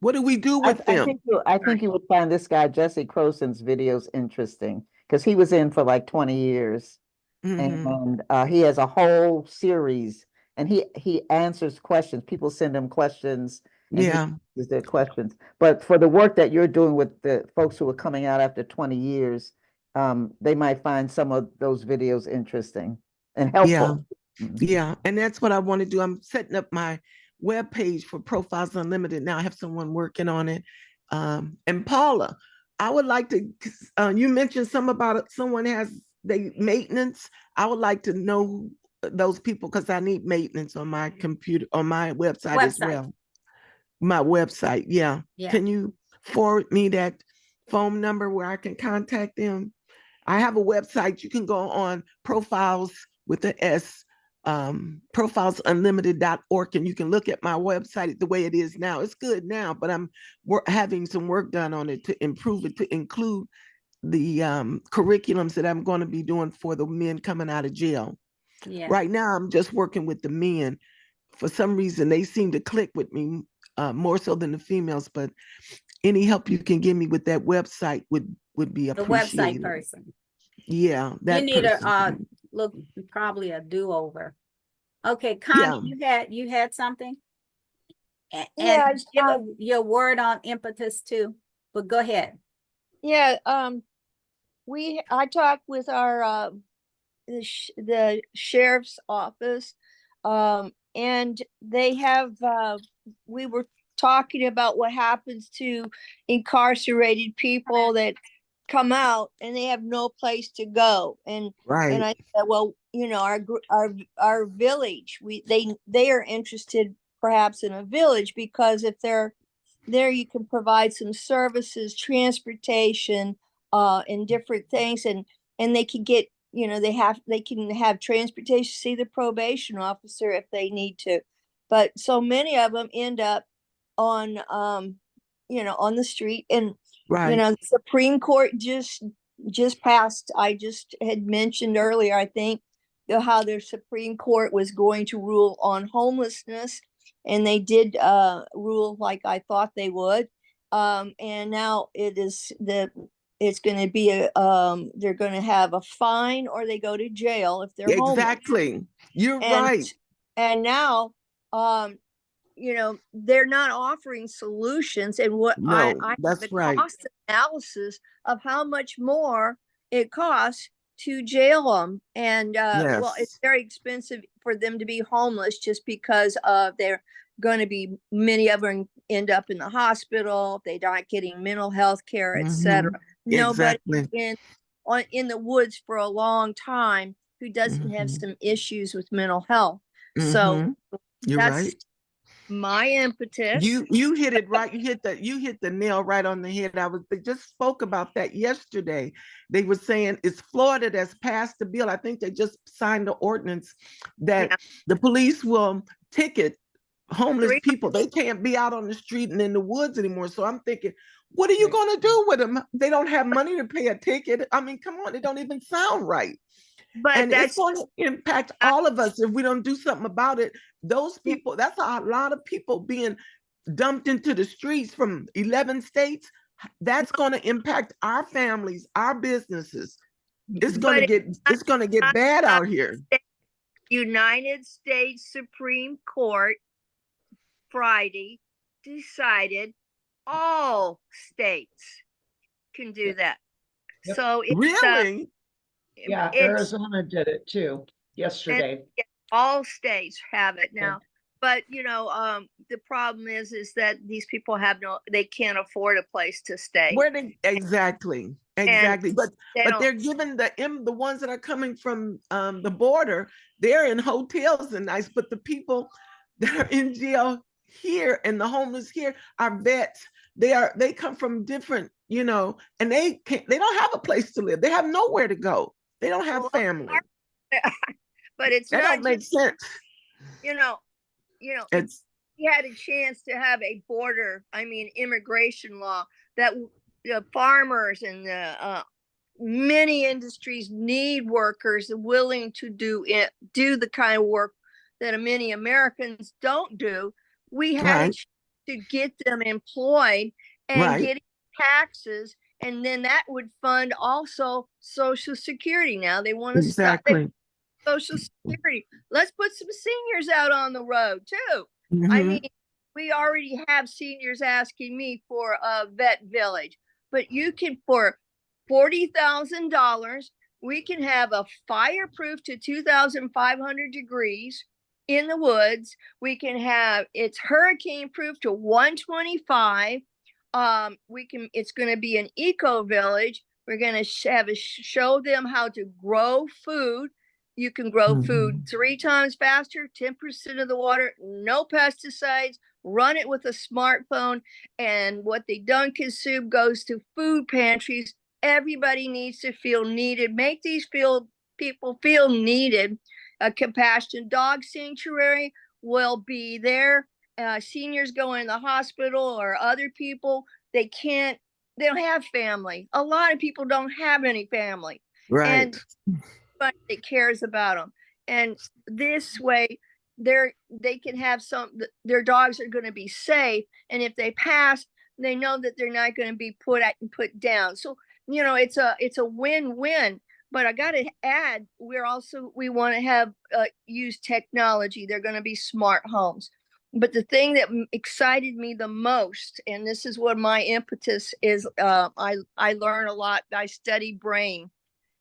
What do we do with them? I think you would find this guy, Jesse Croson's videos interesting, because he was in for like 20 years. And he has a whole series, and he answers questions. People send him questions. And he answers their questions. But for the work that you're doing with the folks who are coming out after 20 years, they might find some of those videos interesting and helpful. Yeah. And that's what I want to do. I'm setting up my webpage for Profiles Unlimited. Now I have someone working on it. And Paula, I would like to, you mentioned something about it. Someone has maintenance. I would like to know those people, because I need maintenance on my computer, on my website as well. My website. Yeah. Can you forward me that phone number where I can contact them? I have a website. You can go on Profiles with the S, profilesunlimited.org, and you can look at my website the way it is now. It's good now, but I'm having some work done on it to improve it, to include the curriculums that I'm going to be doing for the men coming out of jail. Right now, I'm just working with the men. For some reason, they seem to click with me more so than the females, but any help you can give me with that website would be appreciated. The website person. Yeah, that you need look, probably a do-over. Okay, Connie, you had something? And give your word on impetus too, but go ahead. Yeah, I talked with our the sheriff's office, and they have we were talking about what happens to incarcerated people that come out and they have no place to go. And Right. I said, well, you know, our village, they are interested perhaps in a village, because if they're there, you can provide some services, transportation, and different things, and they can get, you know, they can have transportation, see the probation officer if they need to. But so many of them end up on, you know, on the street. And you Right. know, the Supreme Court just passed. I just had mentioned earlier, I think, how their Supreme Court was going to rule on homelessness, and they did rule like I thought they would. And now it's going to be they're going to have a fine, or they go to jail if they're homeless. Exactly. You're And right. and now, you know, they're not offering solutions. And what No, I that's the right. cost analysis of how much more it costs to jail them. And well, it's Yes. very expensive for them to be homeless, just because they're going to be, many of them end up in the hospital, they're not getting mental health care, etc. Nobody Exactly. in the woods for a long time who doesn't have some issues with mental health. So You're that's right. my impetus. You hit it right. You hit the nail right on the head. They just spoke about that yesterday. They were saying it's Florida that's passed the bill. I think they just signed the ordinance that the police will ticket homeless people. They can't be out on the street and in the woods anymore. So I'm thinking, what are you going to do with them? They don't have money to pay a ticket. I mean, come on, it don't even sound right. But And it's that's going to impact all of us if we don't do something about it. Those people, that's a lot of people being dumped into the streets from 11 states. That's going to impact our families, our businesses. It's going to get bad out here. United States Supreme Court Friday decided all states can do that. Yep. So it's Really? Yeah, Arizona did it too yesterday. All states have it now. But you know, the problem is that these people they can't afford a place to stay. Exactly. But they're given the ones that are coming from the border, they're in hotels and nice, but the people that are in jail here and the homeless here are vets. They come from different, you know, and they don't have a place to live. They have nowhere to go. They don't have family. But it's that not don't make sense. You know, it's we had a chance to have a immigration law that the farmers and the many industries need workers willing to do the kind of work that many Americans don't do. We had a chance to get them employed and getting taxes, and then that would fund also Social Security. Now they want to stop Social Security. Let's put some seniors out on the road too. I mean, we already have seniors asking me for a vet village, but you can, for $40,000, we can have a fireproof to 2,500 degrees in the woods. We can have it's hurricane proof to 125. It's going to be an eco village. We're going to show them how to grow food. You can grow food 3 times faster, 10% of the water, no pesticides, run it with a smartphone, and what they don't consume goes to food pantries. Everybody needs to feel needed. Make these people feel needed. A compassionate dog sanctuary will be there. Seniors go in the hospital, or other people, they don't have family. A lot of people don't have any family. And that cares about them, and this way they can have their dogs are going to be safe, and if they pass, they know that they're not going to be put down. So you know, it's a win-win. But I got to add, we want to have use technology. They're going to be smart homes. But the thing that excited me the most, and this is what my impetus is, I learn a lot. I study brain,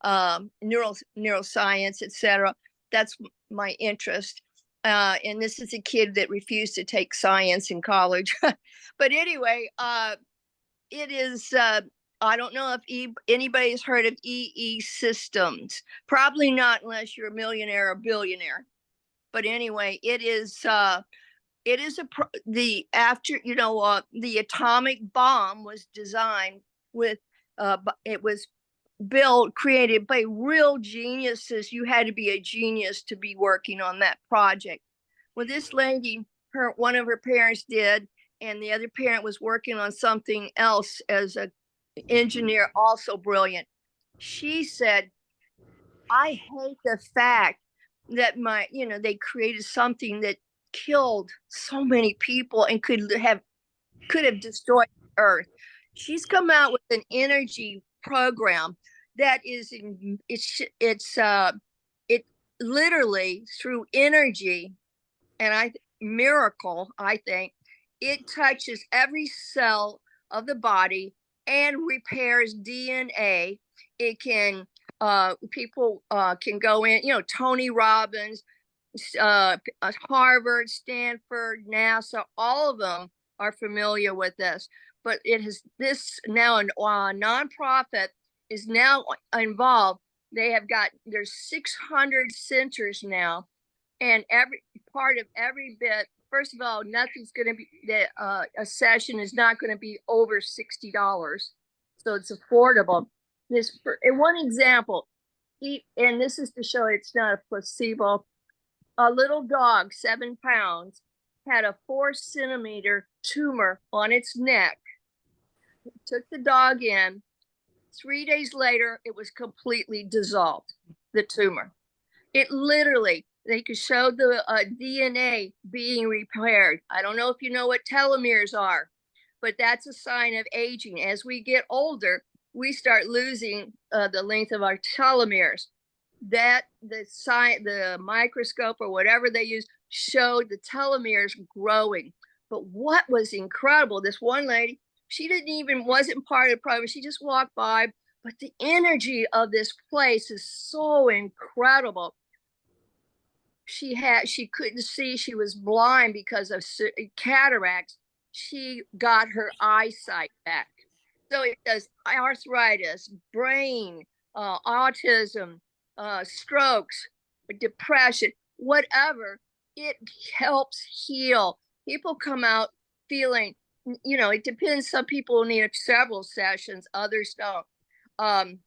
neuroscience, etc. That's my interest. And this is a kid that refused to take science in college. But anyway, it is I don't know if anybody's heard of EE Systems. Probably not unless you're a millionaire or billionaire. But anyway, it is the atomic bomb was designed with it was created by real geniuses. You had to be a genius to be working on that project. Well, this lady, one of her parents did, and the other parent was working on something else as a engineer, also brilliant. She said, I hate the fact that they created something that killed so many people and could have destroyed the earth. She's come out with an energy program that is it literally through energy, and miracle, I think it touches every cell of the body and repairs DNA. It can people can go in, Tony Robbins, Harvard, Stanford, NASA, all of them are familiar with this. But this now a nonprofit is now involved. There's 600 centers now, and every part of every bit. First of all, nothing's going to be a session is not going to be over $60, so it's affordable. One example, and this is to show it's not a placebo. A little dog, 7 pounds, had a 4-centimeter tumor on its neck. Took the dog in. 3 days later, it was completely dissolved, the tumor. It literally, they could show the DNA being repaired. I don't know if you know what telomeres are, but that's a sign of aging. As we get older, we start losing the length of our telomeres. That the microscope or whatever they use showed the telomeres growing. But what was incredible, this one lady, she wasn't part of the program. She just walked by, but the energy of this place is so incredible. She couldn't see. She was blind because of cataracts. She got her eyesight back. So it does arthritis, brain, autism, strokes, depression, whatever. It helps heal. People come out feeling, it depends. Some people need several sessions, others don't.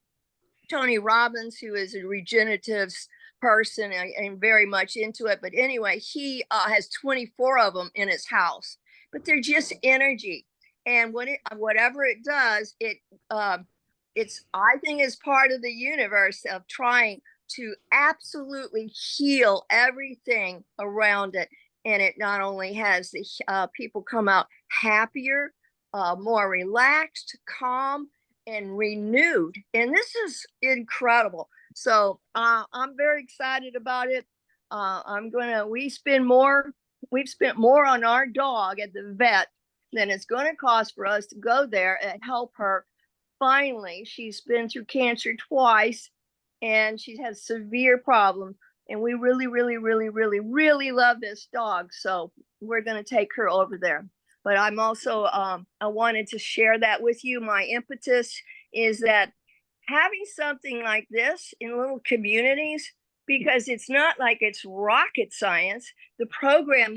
Tony Robbins, who is a regenerative person and very much into it, but anyway, he has 24 of them in his house, but they're just energy. And whatever it does, I think is part of the universe of trying to absolutely heal everything around it. And it not only has the people come out happier, more relaxed, calm, and renewed. And this is incredible. So I'm very excited about it. We've spent more on our dog at the vet than it's going to cost for us to go there and help her. Finally, she's been through cancer twice, and she has severe problems. And we really, really, really, really, really love this dog. So we're going to take her over there. But I'm also, I wanted to share that with you. My impetus is that having something like this in little communities, because it's not like it's rocket science. The program,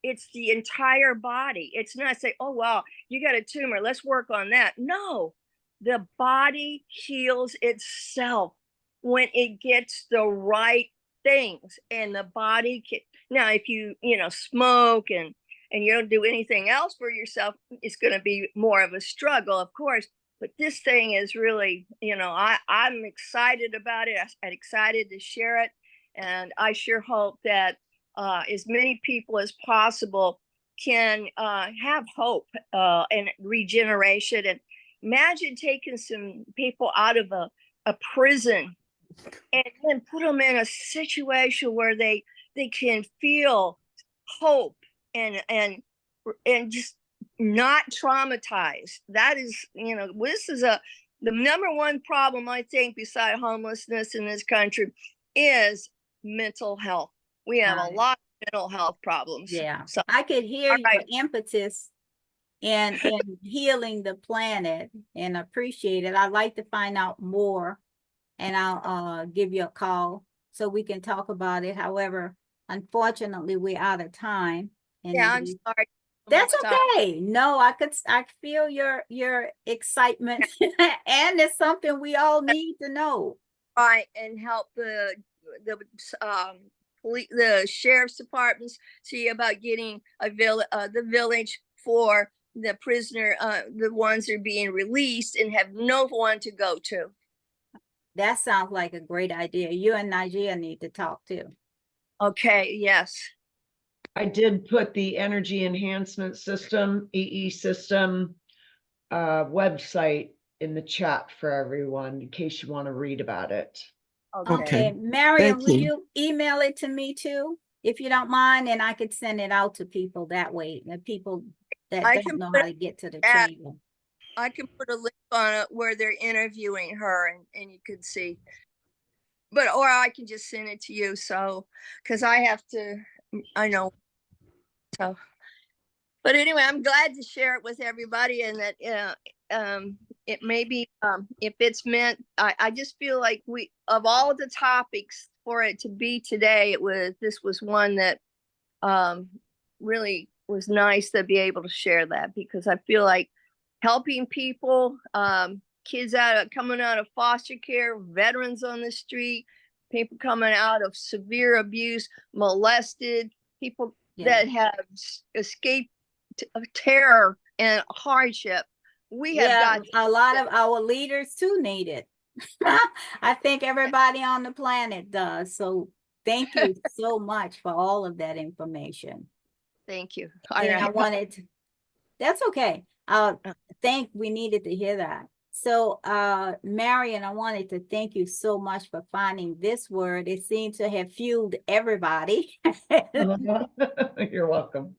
it's the entire body. It's not say, oh, wow, you got a tumor, let's work on that. No, the body heals itself when it gets the right things. And the body now, if you smoke and you don't do anything else for yourself, it's going to be more of a struggle, of course. But this thing is really, I'm excited about it. I'm excited to share it. And I sure hope that as many people as possible can have hope and regeneration. And imagine taking some people out of a prison and then put them in a situation where they can feel hope and just not traumatized. That is, this is the number one problem, I think, beside homelessness in this country is mental health. We have a lot of mental health problems. Yeah. So I could hear your right. impetus and healing the planet, and appreciate it. I'd like to find out more, and I'll give you a call so we can talk about it. However, unfortunately, we're out of time. And Yeah, I'm sorry. that's Much time. okay. No, I feel your excitement, and it's something we all need to know. Right, and help the the sheriff's departments see about getting the village for the prisoner, the ones that are being released and have no one to go to. That sounds like a great idea. You and Nigeria need to talk too. Okay, yes. I did put the Energy Enhancement System, EE system, website in the chat for everyone in case you want to read about it. Okay, Okay. Marion, Thank will you. you email it to me too, if you don't mind, and I could send it out to people that way, the people that I don't can know put how to get to the it at- trailer. I can put a link on it where they're interviewing her, and you could see. But or I can just send it to you. So, because I have to, I know. So, but anyway, I'm glad to share it with everybody, and that it may be if it's meant. I just feel like we, of all the topics for it to be today, this was one that really was nice to be able to share that, because I feel like helping people, kids coming out of foster care, veterans on the street, people coming out of severe abuse, molested, people that have escaped terror and hardship. We have got a lot of our leaders too need it. I think everybody on the planet does. So thank you so much for all of that information. Thank you. And I wanted to, that's okay. We needed to hear that. So Marion, I wanted to thank you so much for finding this word. It seems to have fueled everybody. You're welcome.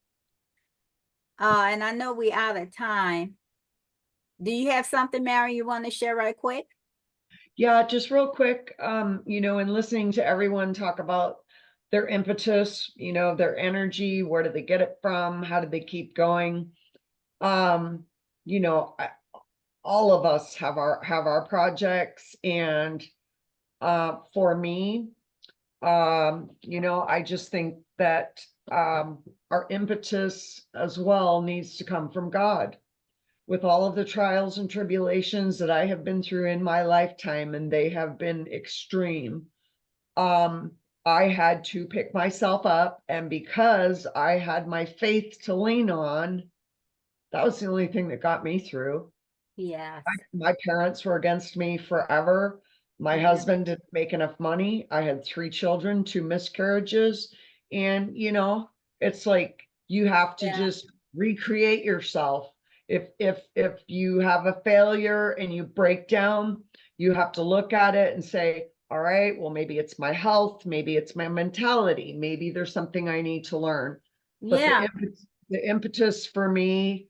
And I know we're out of time. Do you have something, Marion, you want to share right quick? Yeah, just real quick, you know, in listening to everyone talk about their impetus, you know, their energy, where do they get it from? How do they keep going? You know, all of us have our projects, and for me, you know, I just think that our impetus as well needs to come from God. With all of the trials and tribulations that I have been through in my lifetime, and they have been extreme, I had to pick myself up, and because I had my faith to lean on, that was the only thing that got me through. Yes. My parents were against me forever. My husband didn't make enough money. I had 3 children, 2 miscarriages, and you know, it's like you have to just recreate yourself. If you have a failure and you break down, you have to look at it and say, all right, well, maybe it's my health, maybe it's my mentality, maybe there's something I need to learn. But the impetus for me,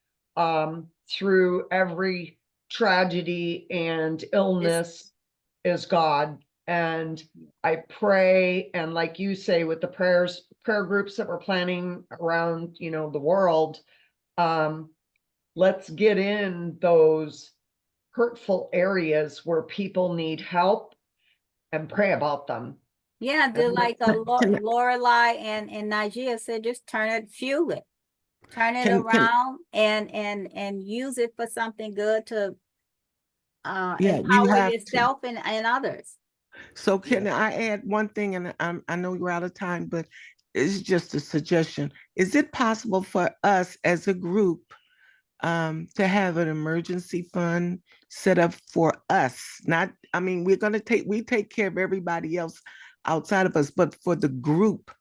through every tragedy and illness is God. And I pray, and like you say, with the prayer groups that we're planning around, you know, the world, let's get in those hurtful areas where people need help and pray about them. Yeah, like Lorelai and Nigeria said, just turn it, fuel it, turn it around and use it for something good to empower yourself and others. So can I add one thing? And I know you're out of time, but it's just a suggestion. Is it possible for us as a group to have an emergency fund set up for us? Not, I mean, we take care of everybody else outside of us, but for the group,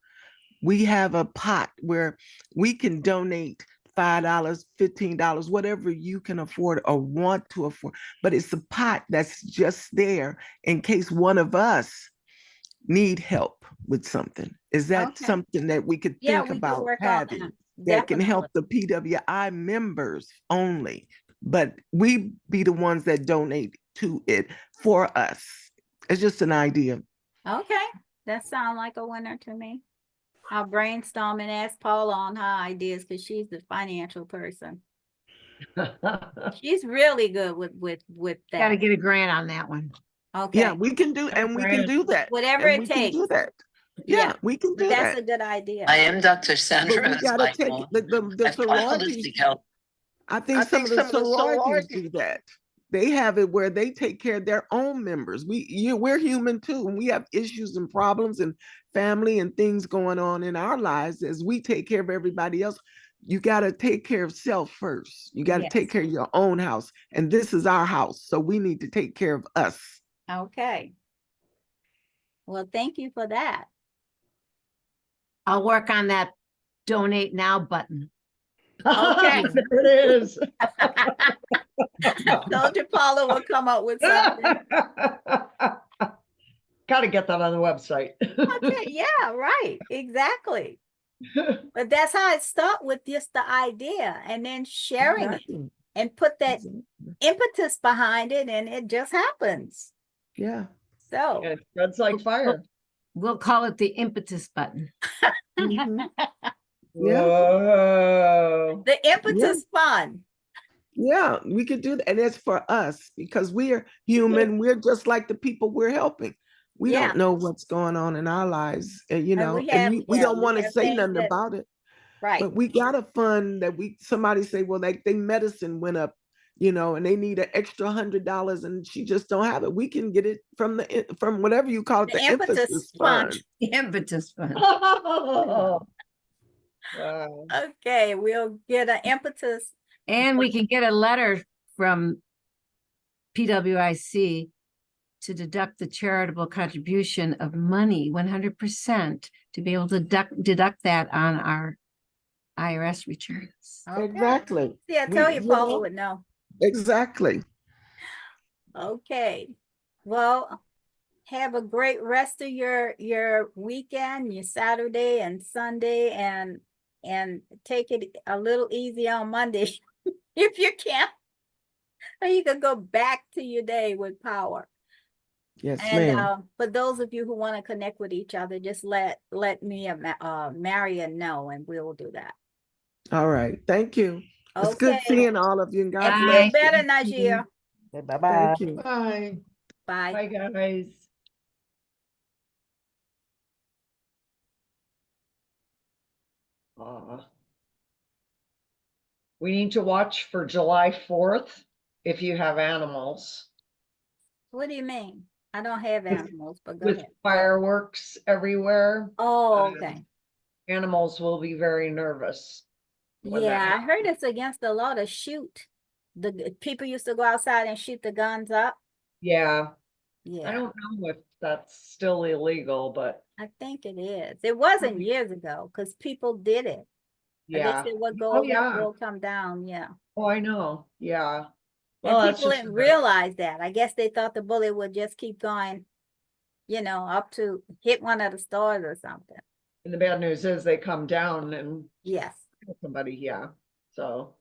we have a pot where we can donate $5, $15, whatever you can afford or want to afford. But it's a pot that's just there in case one of us need help with something. Is that something that we could think about having that can help the PWI members only, but we be the ones that donate to it for us? It's just an idea. Okay, that sounds like a winner to me. I'll brainstorm and ask Paula on her ideas because she's the financial person. She's really good with Got to that. get a grant on that one. Okay, Yeah, we can do, and we can do that. whatever And it we can do takes. that. Yeah, Yeah, we can but do that's that. a good idea. I am Dr. But Sandra we as gotta take Michael. the I've taught sororities. holistic health. I think some of the sororities do that. They have it where they take care of their own members. We're human too, and we have issues and problems and family and things going on in our lives as we take care of everybody else. You got to take care of self first. You got to take Yes. care of your own house. And this is our house. So we need to take care of us. Okay. Well, thank you for that. I'll work on that donate now button. Okay. There it is. Soldier Paula will come up with something. Gotta get that on the website. Okay, yeah, right, exactly. But that's how it starts, with just the idea and then sharing it Exactly. and put that Exactly. impetus behind it, and it just happens. Yeah. So It spreads like fire. We'll call it the impetus button. Mhm. Whoa. the impetus fund. Yeah, we could do that. And it's for us because we are human. We're just like the people we're helping. We Yeah. don't know what's going on in our lives, and, you And know, we and have- we yeah, don't we want to have say things nothing that- about it. Right. But we got a fund that somebody say, well, they medicine went up, you know, and they need an extra $100, and she just don't have it. We can get it from from whatever you call it, The the impetus emphasis fund. fund. The impetus fund. Oh. Wow. Okay, we'll get an impetus. And we can get a letter from PWIC to deduct the charitable contribution of money, 100%, to be able to deduct that on our IRS returns. Okay. Exactly. See, I tell you, you Paula know, would know. Exactly. Okay. Well, have a great rest of your weekend, your Saturday and Sunday, and take it a little easy on Monday if you can. Or you can go back to your day with power. Yes, And ma'am. for those of you who want to connect with each other, just let me and Marion know, and we'll do that. All right. Thank you. It's good Okay. seeing all of you, and God And feel bless you. better, Najir. Okay, bye-bye. Thank you. Bye. Bye. Bye, guys. We need to watch for July 4th if you have animals, What do you mean? I don't have animals, but go with ahead. fireworks everywhere. Oh, okay. Animals will be very nervous. when that Yeah, I happens. heard it's against the law to shoot. The people used to go outside and shoot the guns up. Yeah, I Yeah, don't know if that's still illegal, but I think it is. It wasn't years ago because people did it. But yeah. they said what Oh, goes up yeah. will come down. Yeah. Oh, I know. Yeah. And Well, that's people just didn't realize that. I guess they thought the bullet would just keep going, up to hit one of the stores or something. and the bad news is they come down and Yes. kill somebody. Yeah. So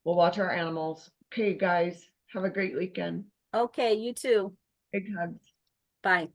we'll watch our animals. Okay, guys, have a great weekend. Okay, you too. Big hugs. Bye.